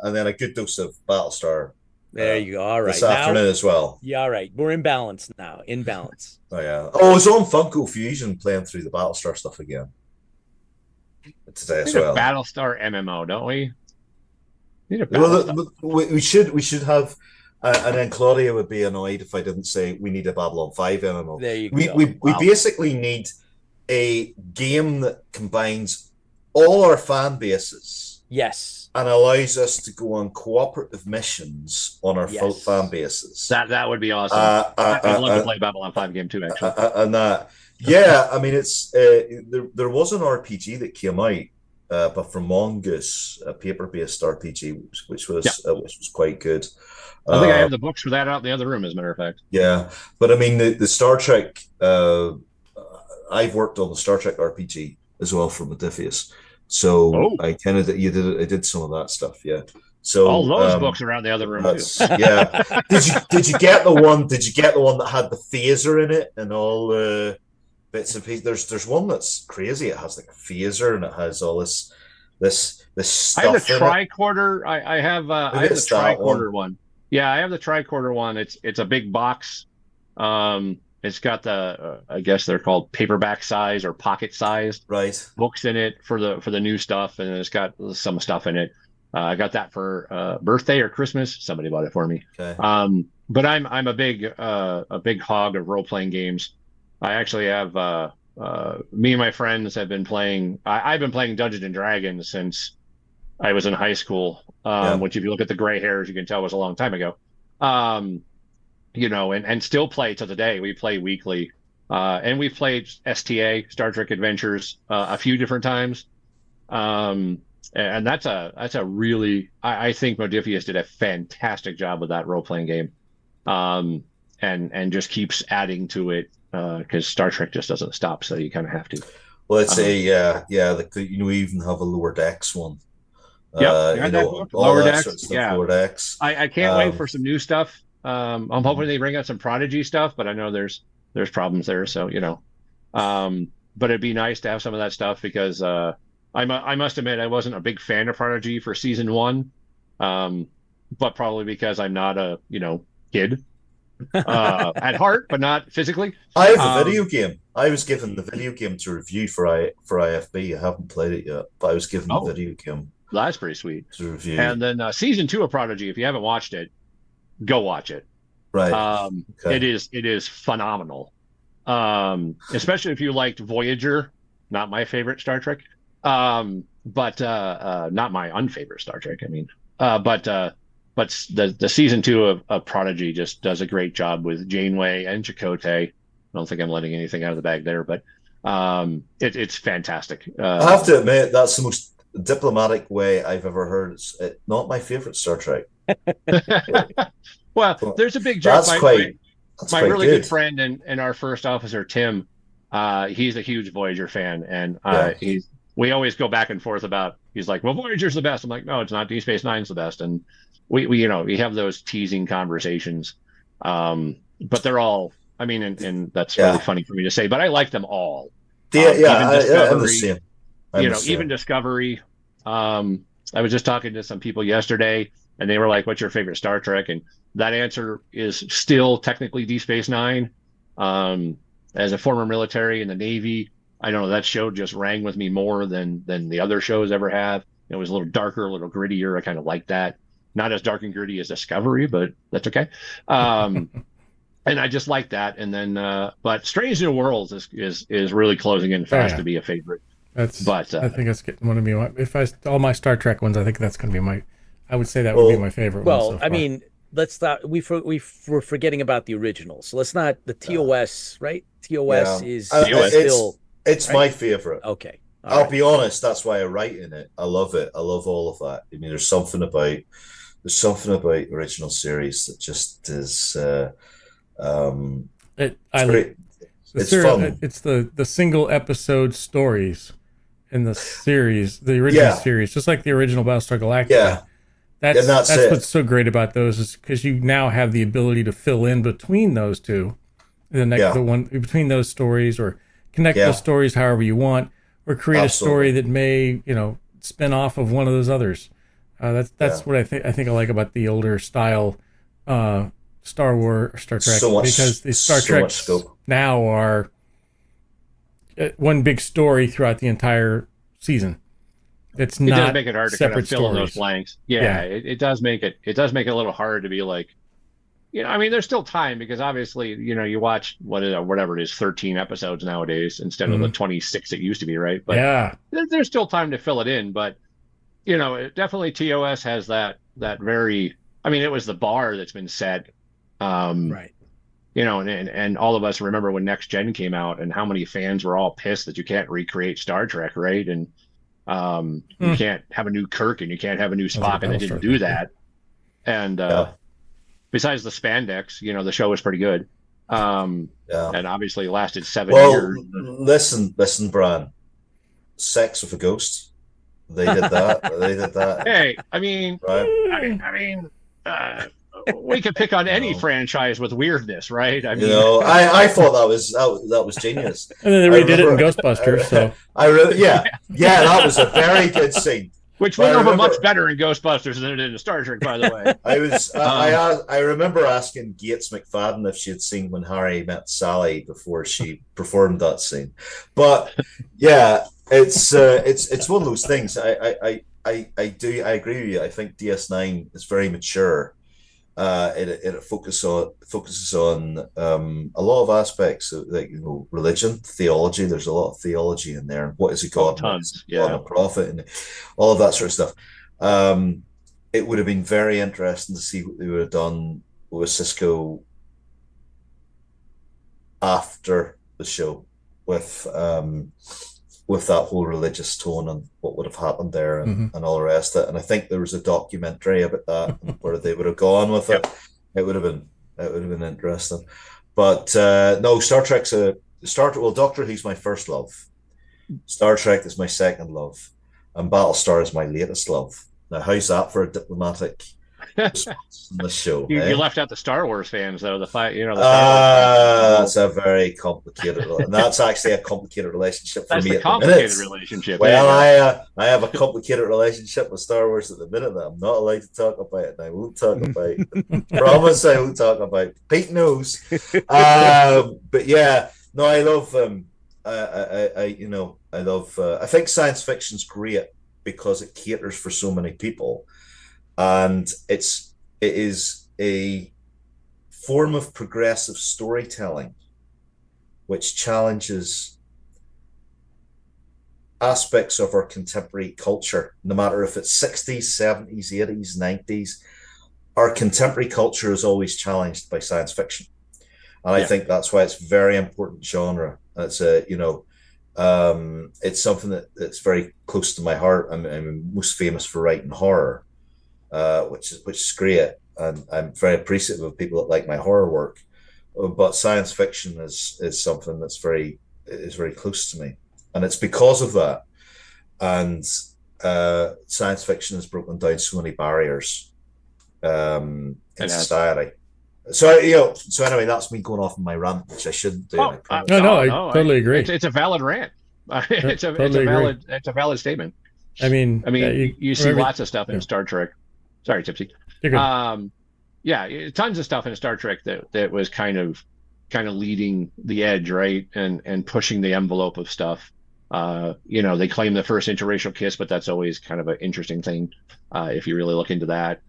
And then a good dose of Battlestar. There you go. All right. This afternoon as well. Yeah, all right. We're in balance now. In balance. Oh yeah. Oh, I was on Funko Fusion playing through the Battlestar stuff again today as well. Battlestar MMO, don't we? Need a Well, Battlestar. we should have, and then Claudia would be annoyed if I didn't say we need a Babylon 5 MMO. There you We go. we basically need a game that combines all our fan bases Yes. and allows us to go on cooperative missions on our Yes. fan bases. That would be awesome. I'd love to play Babylon 5 game too, actually. And that, yeah, I mean, it's there was an RPG that came out, but from Mongoose, a paper-based RPG, which was quite good. I think I have the books for that out in the other room, as a matter of fact. Yeah, but I mean, the Star Trek. I've worked on the Star Trek RPG as well for Modiphius, so I kind of I did some of that stuff. Yeah. So all those books are out in the other room too. Yeah. Did you get the one? Did you get the one that had the phaser in it and all the bits and pieces? There's one that's crazy. It has like a phaser and it has all this stuff. I have the tricorder. I have the tricorder one. Yeah, I have the tricorder one. It's a big box. It's got the I guess they're called paperback size or pocket sized books in it for the new stuff, and it's got some stuff in it. I got that for birthday or Christmas. Somebody bought it for me. Okay. But I'm a big hog of role playing games. I actually have me and my friends have been playing. I've been playing Dungeons and Dragons since I was in high school. Which, if you look at the gray hairs, you can tell was a long time ago. And still play to today. We play weekly, and we've played STA, Star Trek Adventures, a few different times. And that's a really, I think Modiphius did a fantastic job with that role playing game, and just keeps adding to it because Star Trek just doesn't stop, so you kind of have to. Well, it's we even have a Lower Decks one. Lower Decks. Lower Decks. I can't wait for some new stuff. I'm hoping they bring out some Prodigy stuff, but I know there's problems there, so but it'd be nice to have some of that stuff because I must admit I wasn't a big fan of Prodigy for season 1, but probably because I'm not a kid at heart, but not physically. I have the video game. I was given the video game to review for IFB. I haven't played it yet, but I was given the video game. That's pretty sweet. To review. And then season 2 of Prodigy, if you haven't watched it, go watch it. Right. Okay. It is phenomenal. Especially if you liked Voyager, not my favorite Star Trek. But not my unfavorite Star Trek, I mean. But the season 2 of Prodigy just does a great job with Janeway and Chakotay. I don't think I'm letting anything out of the bag there, but it's fantastic. I have to admit, that's the most diplomatic way I've ever heard. It's not my favorite Star Trek. Well, there's a big joke. My really good friend and our first officer, Tim, he's a huge Voyager fan, and we always go back and forth about. He's like, "Well, Voyager's the best." I'm like, "No, it's not. Deep Space Nine's the best." And we have those teasing conversations, but they're all. I mean, and that's really funny for me to say, but I like them all. I'm the same. Even Discovery. I was just talking to some people yesterday, and they were like, "What's your favorite Star Trek?" And that answer is still technically Deep Space Nine. As a former military in the Navy, I don't know, that show just rang with me more than the other shows ever have. It was a little darker, a little grittier. I kind of like that. Not as dark and gritty as Discovery, but that's okay. And I just like that. And then, but Strange New Worlds is really closing in fast to be a favorite. I think that's one of me. All my Star Trek ones, I think that's going to be I would say that would be my favorite. Well, one so I mean, let's not. We were forgetting about the originals. So let's not. The TOS, right? TOS is still. It's my favorite. Okay. I'll be honest. That's why I write in it. I love it. I love all of that. I mean, there's something about original series that just is. Great. It's fun. It's the single episode stories in the series, the original series, just like the original Battlestar Galactica. Yeah. That's it. what's so great about those, is because you now have the ability to fill in between those two, the one between those stories, or connect those stories however you want, or create a story that may spin off of one of those others. That's what I think I like about the older style Star Wars or Star Trek, because the Star Treks now are one big story throughout the entire season. It does make it hard to kind of fill in those stories. blanks. It does make it a little hard to be like, I mean, there's still time, because obviously, you watch whatever it is, 13 episodes nowadays instead of the 26 it used to be, right? But there's still time to fill it in. But definitely TOS has that very. I mean, it was the bar that's been set. Right. And all of us remember when Next Gen came out, and how many fans were all pissed that you can't recreate Star Trek, right? And you can't have a new Kirk and you can't have a new Spock, and they didn't do that. And besides the spandex, the show was pretty good. And obviously lasted 7 years. Listen, Bran. Sex with a Ghost. They did that. Hey, I mean, we could pick on any franchise with weirdness, right? I mean, I thought that was genius. And then they redid it in Ghostbusters. So that was a very good scene. Which went over much better in Ghostbusters than it did in Star Trek, by the way. I remember asking Gates McFadden if she had seen When Harry Met Sally before she performed that scene. But yeah, it's one of those things. I agree with you. I think DS9 is very mature. It focuses on a lot of aspects of, like, religion, theology. There's a lot of theology in there. What is a god? Tons, a prophet, and all of that sort of stuff. It would have been very interesting to see what they would have done with Cisco after the show, with that whole religious tone and what would have happened there, and all the rest of it. And I think there was a documentary about that and where they would have gone with it. It would have been interesting. But no, Star Trek's Doctor Who's my first love. Star Trek is my second love, and Battlestar is my latest love. Now, how's that for a diplomatic response in this show? You left out the Star Wars fans, though. That's a very complicated, and that's actually a complicated relationship for me. That's a complicated relationship. Well, I have a complicated relationship with Star Wars at the minute that I'm not allowed to talk about, and I won't talk about. Promise, I won't talk about. Pete knows. But yeah, no, I love. I love. I think science fiction's great because it caters for so many people, and it is a form of progressive storytelling which challenges aspects of our contemporary culture, no matter if it's 60s, 70s, 80s, 90s. Our contemporary culture is always challenged by science fiction, and I think that's why it's a very important genre. It's it's something that's very close to my heart. I'm most famous for writing horror, which is great, and I'm very appreciative of people that like my horror work. But science fiction is something that's very close to me, and it's because of that. And science fiction has broken down so many barriers in society. So anyway, that's me going off on my rant, which I shouldn't do. I totally agree. It's a valid rant. It's a valid statement. I mean, you see lots of stuff in Star Trek. Sorry, Tipsy. Tons of stuff in Star Trek that was kind of leading the edge, right, and pushing the envelope of stuff. They claim the first interracial kiss, but that's always kind of an interesting thing if you really look into that.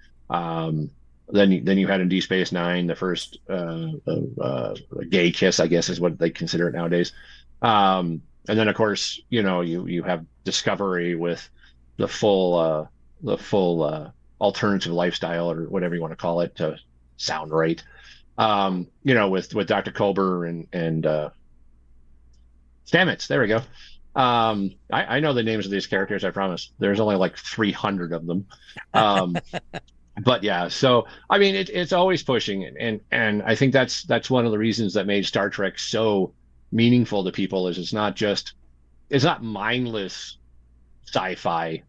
Then you had in Deep Space Nine the first gay kiss, I guess is what they consider it nowadays. And then of course you have Discovery with the full alternative lifestyle, or whatever you want to call it to sound right. With Dr. Culber and Stamets. There we go. I know the names of these characters, I promise. There's only like 300 of them. But yeah, so I mean, it's always pushing, and I think that's one of the reasons that made Star Trek so meaningful to people. Is it's not mindless sci-fi.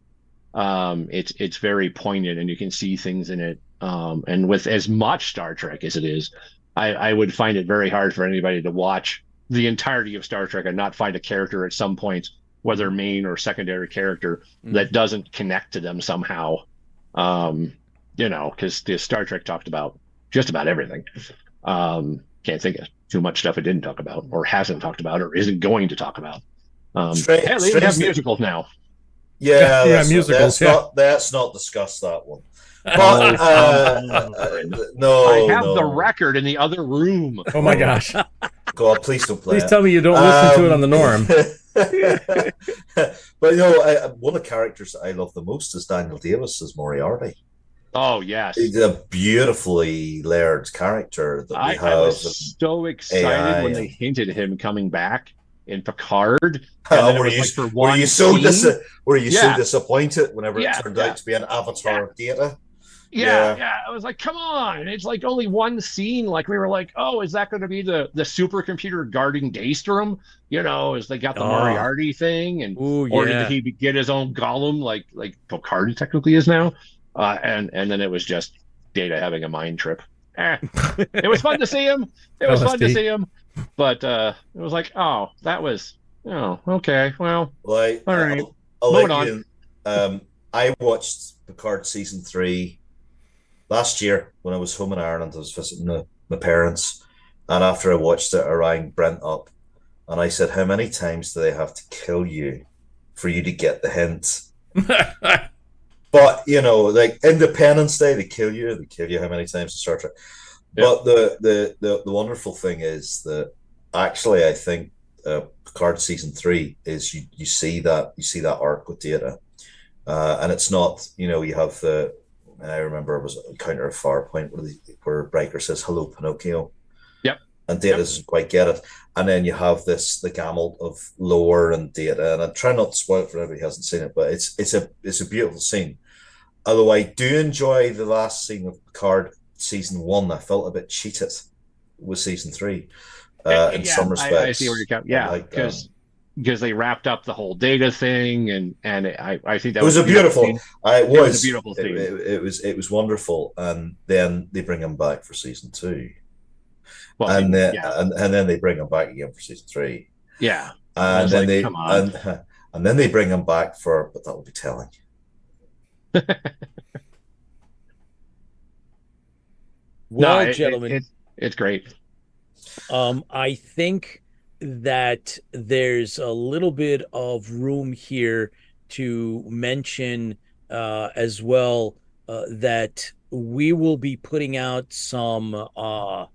It's very poignant, and you can see things in it. And with as much Star Trek as it is, I would find it very hard for anybody to watch the entirety of Star Trek and not find a character at some point, whether main or secondary character, that doesn't connect to them somehow. Because the Star Trek talked about just about everything. Can't think of too much stuff it didn't talk about, or hasn't talked about, or isn't going to talk about. They even have musicals now. Yeah, musicals. Let's not discuss that one. But no, I have the record in the other room. Oh my gosh! God, please don't play. Please tell me you don't listen to it on the Norm. But one of the characters that I love the most is Daniel Davis as Moriarty. Oh yes, he's a beautifully layered character that we have. I was so excited AI when they hinted at him coming back in Picard. Were you so disappointed whenever it turned out to be an avatar of Data? Yeah. I was like, come on. It's like only one scene. Like we were like, oh, is that going to be the supercomputer guarding Daystrom? As they got the Moriarty thing, and or did he get his own golem like Picard technically is now? And then it was just Data having a mind trip. It was fun to see him. But it was like, oh, that was okay. Well, all right. Moving on. I watched Picard season 3 last year when I was home in Ireland. I was visiting my parents, and after I watched it, I rang Brent up, and I said, "How many times do they have to kill you for you to get the hint?" But like Independence Day, they kill you how many times in Star Trek. But the wonderful thing is that actually I think Picard season 3 is you see that arc with Data, and it's not you have I remember it was Encounter at Farpoint where Riker says hello Pinocchio, and Data doesn't quite get it, and then you have the gamut of lore and Data, and I try not to spoil it for anybody who hasn't seen it, but it's a beautiful scene. Although I do enjoy the last scene of Picard season 1, I felt a bit cheated with season 3 in some respects. I see where you're coming. Yeah, because they wrapped up the whole Data thing, and I think that was a beautiful. It was a beautiful thing. It was wonderful, and then they bring him back for season 2, and then they bring him back again for season 3. Yeah, and then they bring him back but that would be telling. Well, gentlemen, it's great. I think that there's a little bit of room here to mention as well that we will be putting out a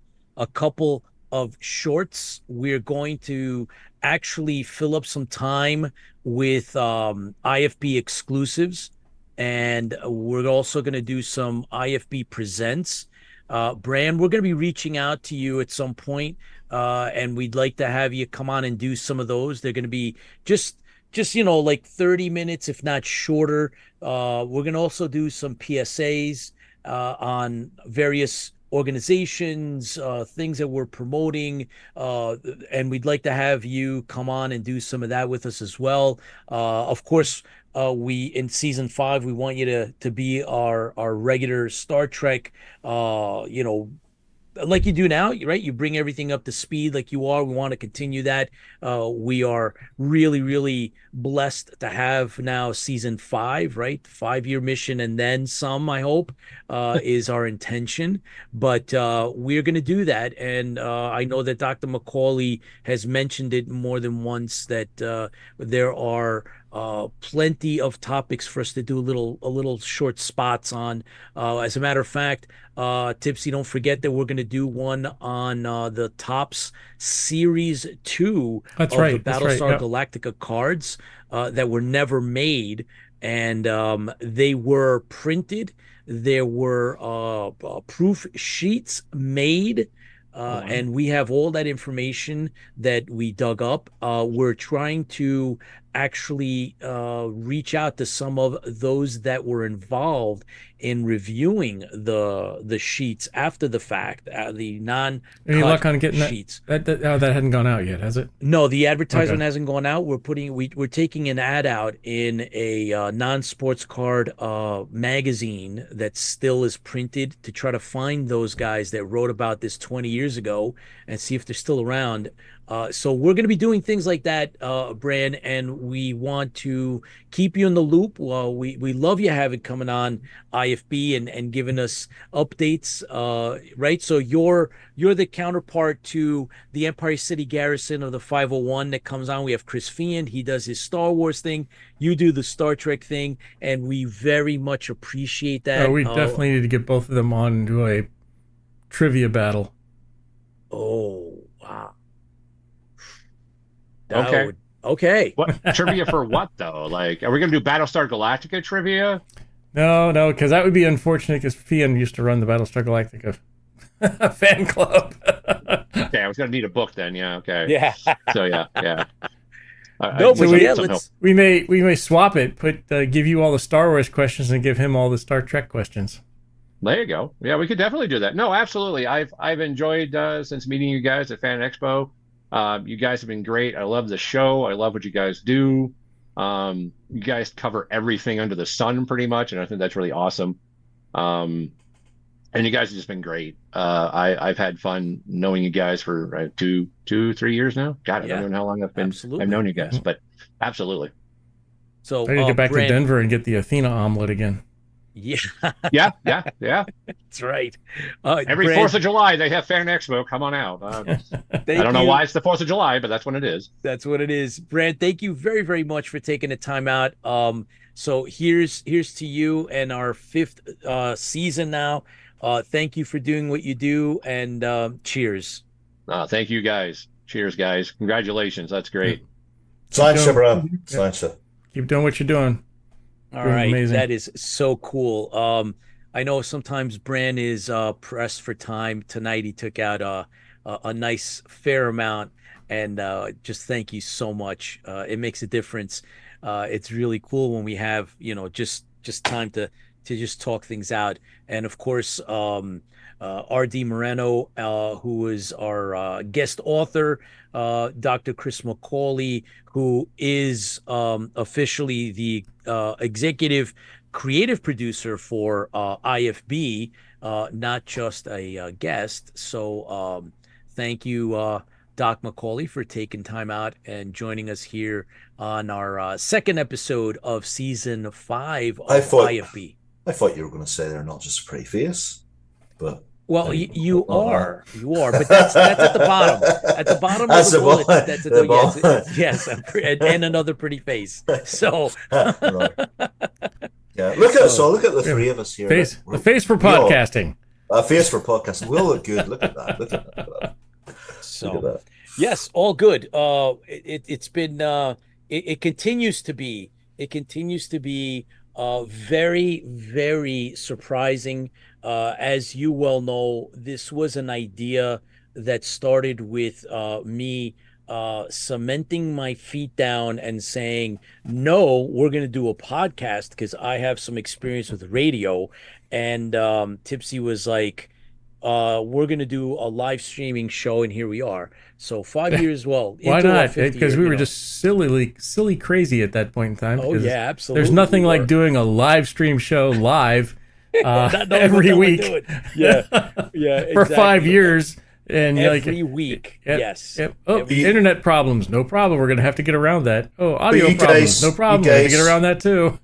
couple of shorts. We're going to actually fill up some time with IFB exclusives. And we're also going to do some IFB presents. Bran, we're going to be reaching out to you at some point, and we'd like to have you come on and do some of those. They're going to be just like 30 minutes, if not shorter. We're going to also do some PSAs on various organizations, things that we're promoting, and we'd like to have you come on and do some of that with us as well. Of course, we in season 5 we want you to be our regular Star Trek like you do now, right? You bring everything up to speed like you are. We want to continue that. We are really, really blessed to have now season 5, right? 5-year mission and then some, I hope, is our intention. But we're going to do that. And I know that Dr. Macaulay has mentioned it more than once that there are plenty of topics for us to do a little short spots on. As a matter of fact, Tipsy, don't forget that we're going to do one on the Topps Series 2 of the Battlestar Galactica cards that were never made, and they were printed. There were proof sheets made. And we have all that information that we dug up. We're trying to actually reach out to some of those that were involved in reviewing the sheets after the fact, the non Any luck on getting sheets. that hadn't gone out yet, has it? No, the advertisement Okay. hasn't gone out. We're taking an ad out in a non-sports card magazine that still is printed to try to find those guys that wrote about this 20 years ago and see if they're still around. So we're going to be doing things like that, Bran, and we want to keep you in the loop. Well, we love you having coming on IFB and giving us updates, right? So you're the counterpart to the Empire City Garrison of the 501 that comes on. We have Chris Fiend. He does his Star Wars thing. You do the Star Trek thing, and we very much appreciate that. We definitely need to get both of them on and do a trivia battle. Oh, wow. Okay. Okay. What trivia for what though? Like, are we gonna do Battlestar Galactica trivia? No, because that would be unfortunate. Because Fian used to run the Battlestar Galactica fan club. Okay, I was gonna need a book then. Yeah. Okay. Yeah. So yeah. No, So but yeah, let's. we may swap it. Give you all the Star Wars questions and give him all the Star Trek questions. There you go. Yeah, we could definitely do that. No, absolutely. I've enjoyed since meeting you guys at Fan Expo. You guys have been great. I love the show. I love what you guys do. You guys cover everything under the sun pretty much, and I think that's really awesome. And you guys have just been great. I've had fun knowing you guys for 3 years now. God, I don't know how long I've known you guys, but absolutely. So I need to get back to Denver and get the Athena omelet again. Yeah. Yeah. That's right. Every Bran, 4th of July, they have Fan Expo. Come on out. I don't know why it's the 4th of July, but that's when it is. That's what it is. Bran, thank you very, very much for taking the time out. So here's to you and our 5th season now. Thank you for doing what you do, and cheers. Thank you, guys. Cheers, guys. Congratulations. That's great. Sláinte, Bran. Sláinte. Keep doing what you're doing. All right, amazing. that is so cool. I know sometimes Bran is pressed for time. Tonight he took out a nice fair amount, and just thank you so much. It makes a difference. It's really cool when we have just time to just talk things out. And of course, R.D. Moreno, who is our guest author, Dr. Chris McCauley, who is officially the executive creative producer for IFB, not just a guest. So thank you, Doc McCauley, for taking time out and joining us here on our second episode of season 5 of IFB. I thought you were going to say they're not just a pretty face, but well, you are, but that's at the bottom. At the bottom of the bullet, that's yes, and another pretty face. So, yeah, look at us all. Look at the three of us here. The face for podcasting. A face for podcasting. We all look good. Look at that. Look at that. So, look at that. Yes, all good. It's been. It continues to be. It continues to be very, very surprising. As you well know, this was an idea that started with me cementing my feet down and saying, no, we're going to do a podcast because I have some experience with radio. And Tipsy was like, we're going to do a live streaming show, and here we are. So 5 years, well, why not? Because we were just silly crazy at that point in time. Oh yeah, absolutely. There's nothing like doing a live stream show live every week. Yeah, exactly. For 5 years, and every week. Yes. Oh, internet problems, no problem. We're gonna have to get around that. Oh, audio problems, no problem. We have to get around that too.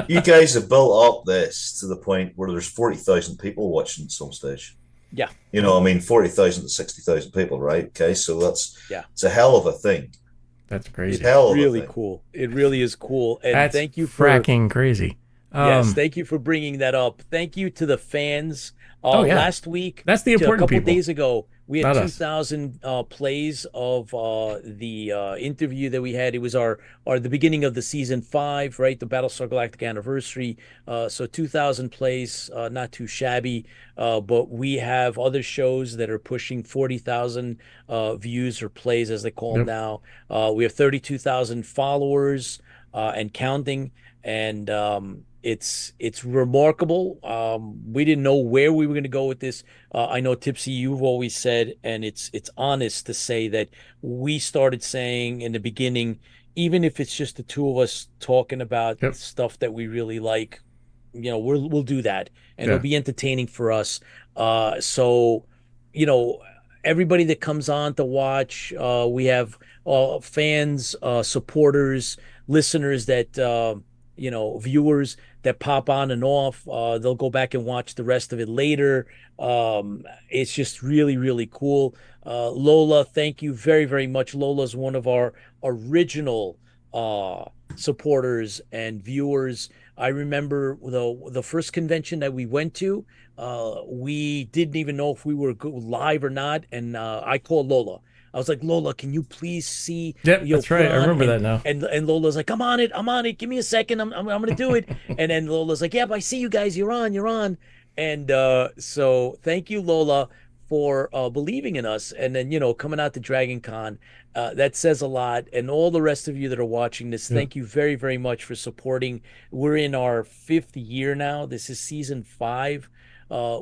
You guys have built up this to the point where there's 40,000 people watching at some stage. Yeah. 40,000 to 60,000 people, right? Okay, so it's a hell of a thing. That's crazy. It's hell of really a thing. Cool. It really is cool. And that's thank you for fracking crazy. Yes, thank you for bringing that up. Thank you to the fans. Last week, that's the important a couple people. days ago, We had Not us. 2,000 plays of the interview that we had. It was our the beginning of the season 5, right? The Battlestar Galactica anniversary. So 2,000 plays, not too shabby. But we have other shows that are pushing 40,000 views or plays, as they call them Yep. now. We have 32,000 followers and counting, and it's remarkable. We didn't know where we were going to go with this. I know, Tipsy, you've always said, and it's honest to say, that we started saying in the beginning, even if it's just the two of us talking about Yep. stuff that we really like, we'll do that, and Yeah. it'll be entertaining for us. So, you know, everybody that comes on to watch, we have fans, supporters, listeners that viewers that pop on and off. They'll go back and watch the rest of it later. It's just really, really cool. Lola, thank you very, very much. Lola's one of our original supporters and viewers. I remember the first convention that we went to. We didn't even know if we were live or not, and I called Lola. I was like, Lola, can you please see? Yep, that's right. I remember that now. And Lola's like, I'm on it. Give me a second. I'm gonna do it. And then Lola's like, yeah, but I see you guys. You're on. And so thank you, Lola, for believing in us. And then coming out to Dragon Con, that says a lot. And all the rest of you that are watching this, thank you very, very much for supporting. We're in our 5th year now. This is season 5.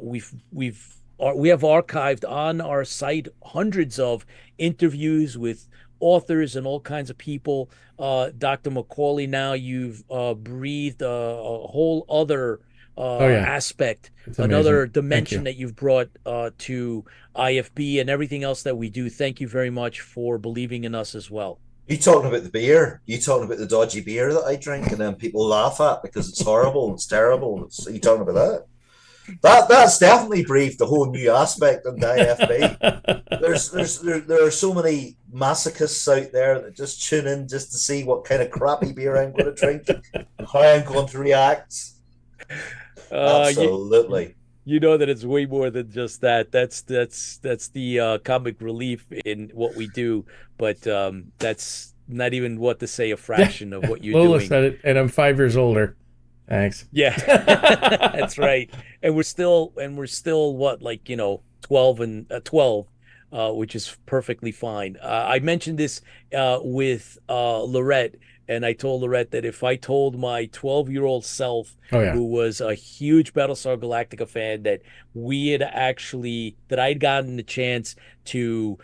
We have archived on our site hundreds of interviews with authors and all kinds of people. Dr. Macaulay, now you've breathed a whole other aspect, another dimension that you've brought to IFB and everything else that we do. Thank you very much for believing in us as well. You talking about the beer? You talking about the dodgy beer that I drink and then people laugh at because it's horrible and it's terrible? Are you talking about that? That's definitely breathed a whole new aspect in the IFB. There are so many masochists out there that just tune in just to see what kind of crappy beer I'm going to drink and how I'm going to react. Absolutely. You know that it's way more than just that. That's the comic relief in what we do, but that's not even what to say a fraction of what you're Lola doing. said it, and I'm 5 years older. Thanks. Yeah, that's right. And we're still what, 12 and 12, which is perfectly fine. I mentioned this with Lorette, and I told Lorette that if I told my 12-year-old self, who was a huge Battlestar Galactica fan, that I'd gotten the chance to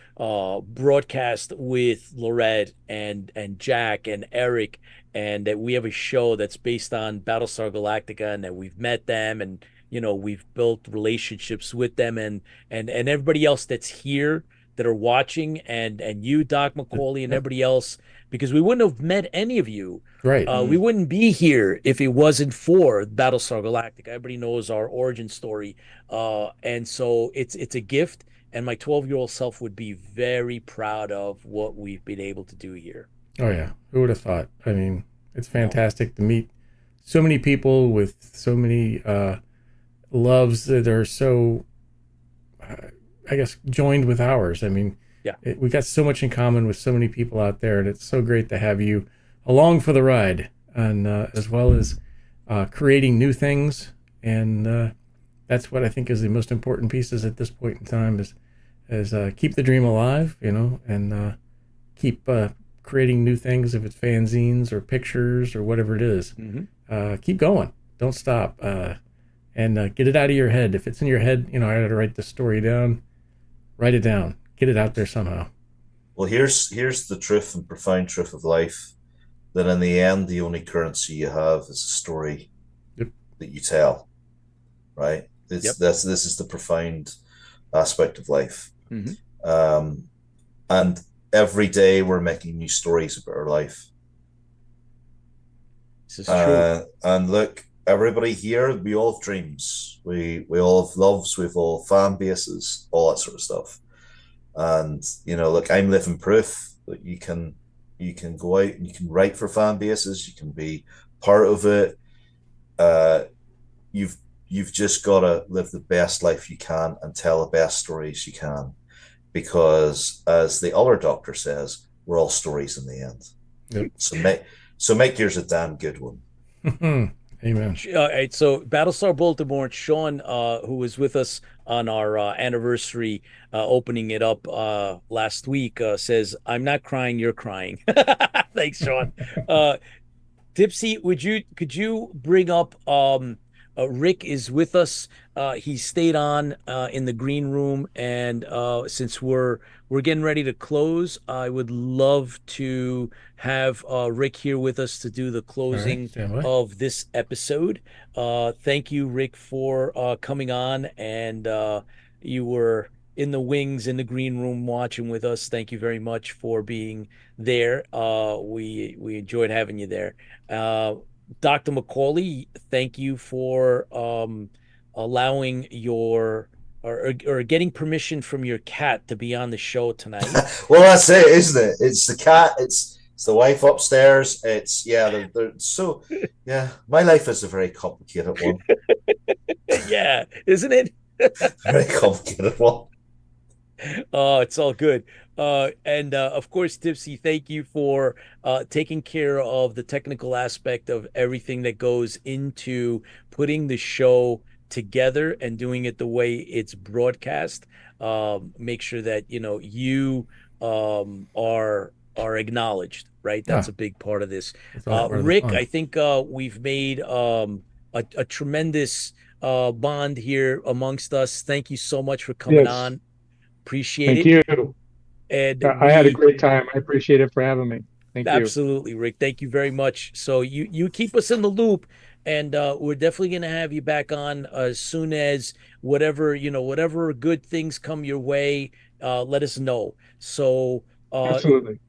broadcast with Lorette and Jack and Eric, and that we have a show that's based on Battlestar Galactica, and that we've met them, and we've built relationships with them, and everybody else that's here that are watching, and you, Doc Macaulay, and everybody else, because we wouldn't have met any of you. Right. We wouldn't be here if it wasn't for Battlestar Galactica. Everybody knows our origin story, and so it's a gift, and my 12-year-old self would be very proud of what we've been able to do here. Oh yeah, who would have thought? I mean, it's fantastic to meet so many people with so many loves that are so, I guess, joined with ours. I mean, we got so much in common with so many people out there, and it's so great to have you along for the ride, and as well as creating new things. And that's what I think is the most important pieces at this point in time is keep the dream alive, and keep creating new things, if it's fanzines or pictures or whatever it is. Keep going. Don't stop. And get it out of your head. If it's in your head, I got to write the story down. Write it down. Get it out there somehow. Well, here's the truth and profound truth of life, that in the end, the only currency you have is a story that you tell, right? This is the profound aspect of life. And every day we're making new stories about our life. This is true. And look, everybody here, we all have dreams. We all have loves. We've all fan bases, all that sort of stuff. And look, I'm living proof that you can go out and you can write for fan bases. You can be part of it. You've just got to live the best life you can and tell the best stories you can. because, as the other doctor says, we're all stories in the end. Yep. So make yours a damn good one. Amen. All right, so Battlestar Baltimore, Sean, who was with us on our anniversary, opening it up last week, says, "I'm not crying, you're crying." Thanks, Sean. Tipsy, could you bring up Rick is with us. He stayed on in the green room, and since we're getting ready to close, I would love to have Rick here with us to do the closing of this episode. Thank you, Rick, for coming on, and you were in the wings in the green room watching with us. Thank you very much for being there. We enjoyed having you there. Dr. McCauley, thank you for allowing your or getting permission from your cat to be on the show tonight. Well, that's it, isn't it? It's the cat. It's the wife upstairs. It's they're so My life is a very complicated one. Yeah, isn't it? Very complicated one. Oh, it's all good. And of course, Tipsy, thank you for taking care of the technical aspect of everything that goes into putting the show together and doing it the way it's broadcast. Make sure that you are acknowledged, right? That's a big part of this. Rick, I think we've made a tremendous bond here amongst us. Thank you so much for coming on. Appreciate it. Thank you. And I had a great time. I appreciate it for having me. Thank you. Absolutely, Rick. Thank you very much. So you keep us in the loop, and we're definitely going to have you back on as soon as whatever good things come your way. Let us know. So absolutely,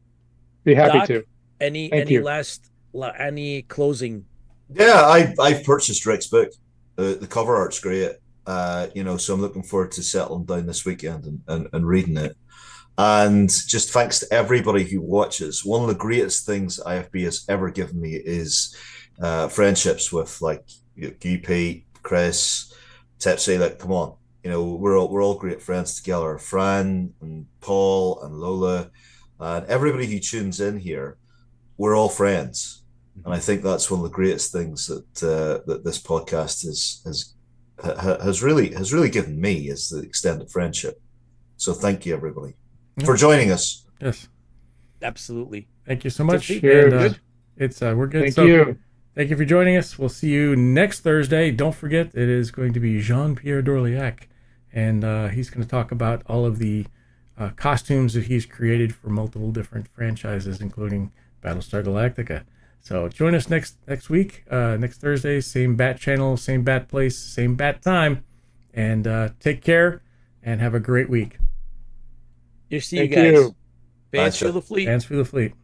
be happy Doc, to. Any closing? Yeah, I've purchased Rick's book. The cover art's great. So I'm looking forward to settling down this weekend and reading it. And just thanks to everybody who watches. One of the greatest things IFB has ever given me is friendships with you, Pete, Chris, Tipsy. Come on, we're all great friends together. Fran and Paul and Lola and everybody who tunes in here. We're all friends, and I think that's one of the greatest things that this podcast has really given me, is the extended friendship. So thank you, everybody, for joining us. Yes, absolutely. Thank you so much. We're good. Thank you. Thank you for joining us. We'll see you next Thursday. Don't forget, it is going to be Jean-Pierre Dorliac, and he's going to talk about all of the costumes that he's created for multiple different franchises, including Battlestar Galactica. So join us next week, next Thursday, same bat channel, same bat place, same bat time, and take care and have a great week. See you guys. Fans for the fleet. Fans for the fleet.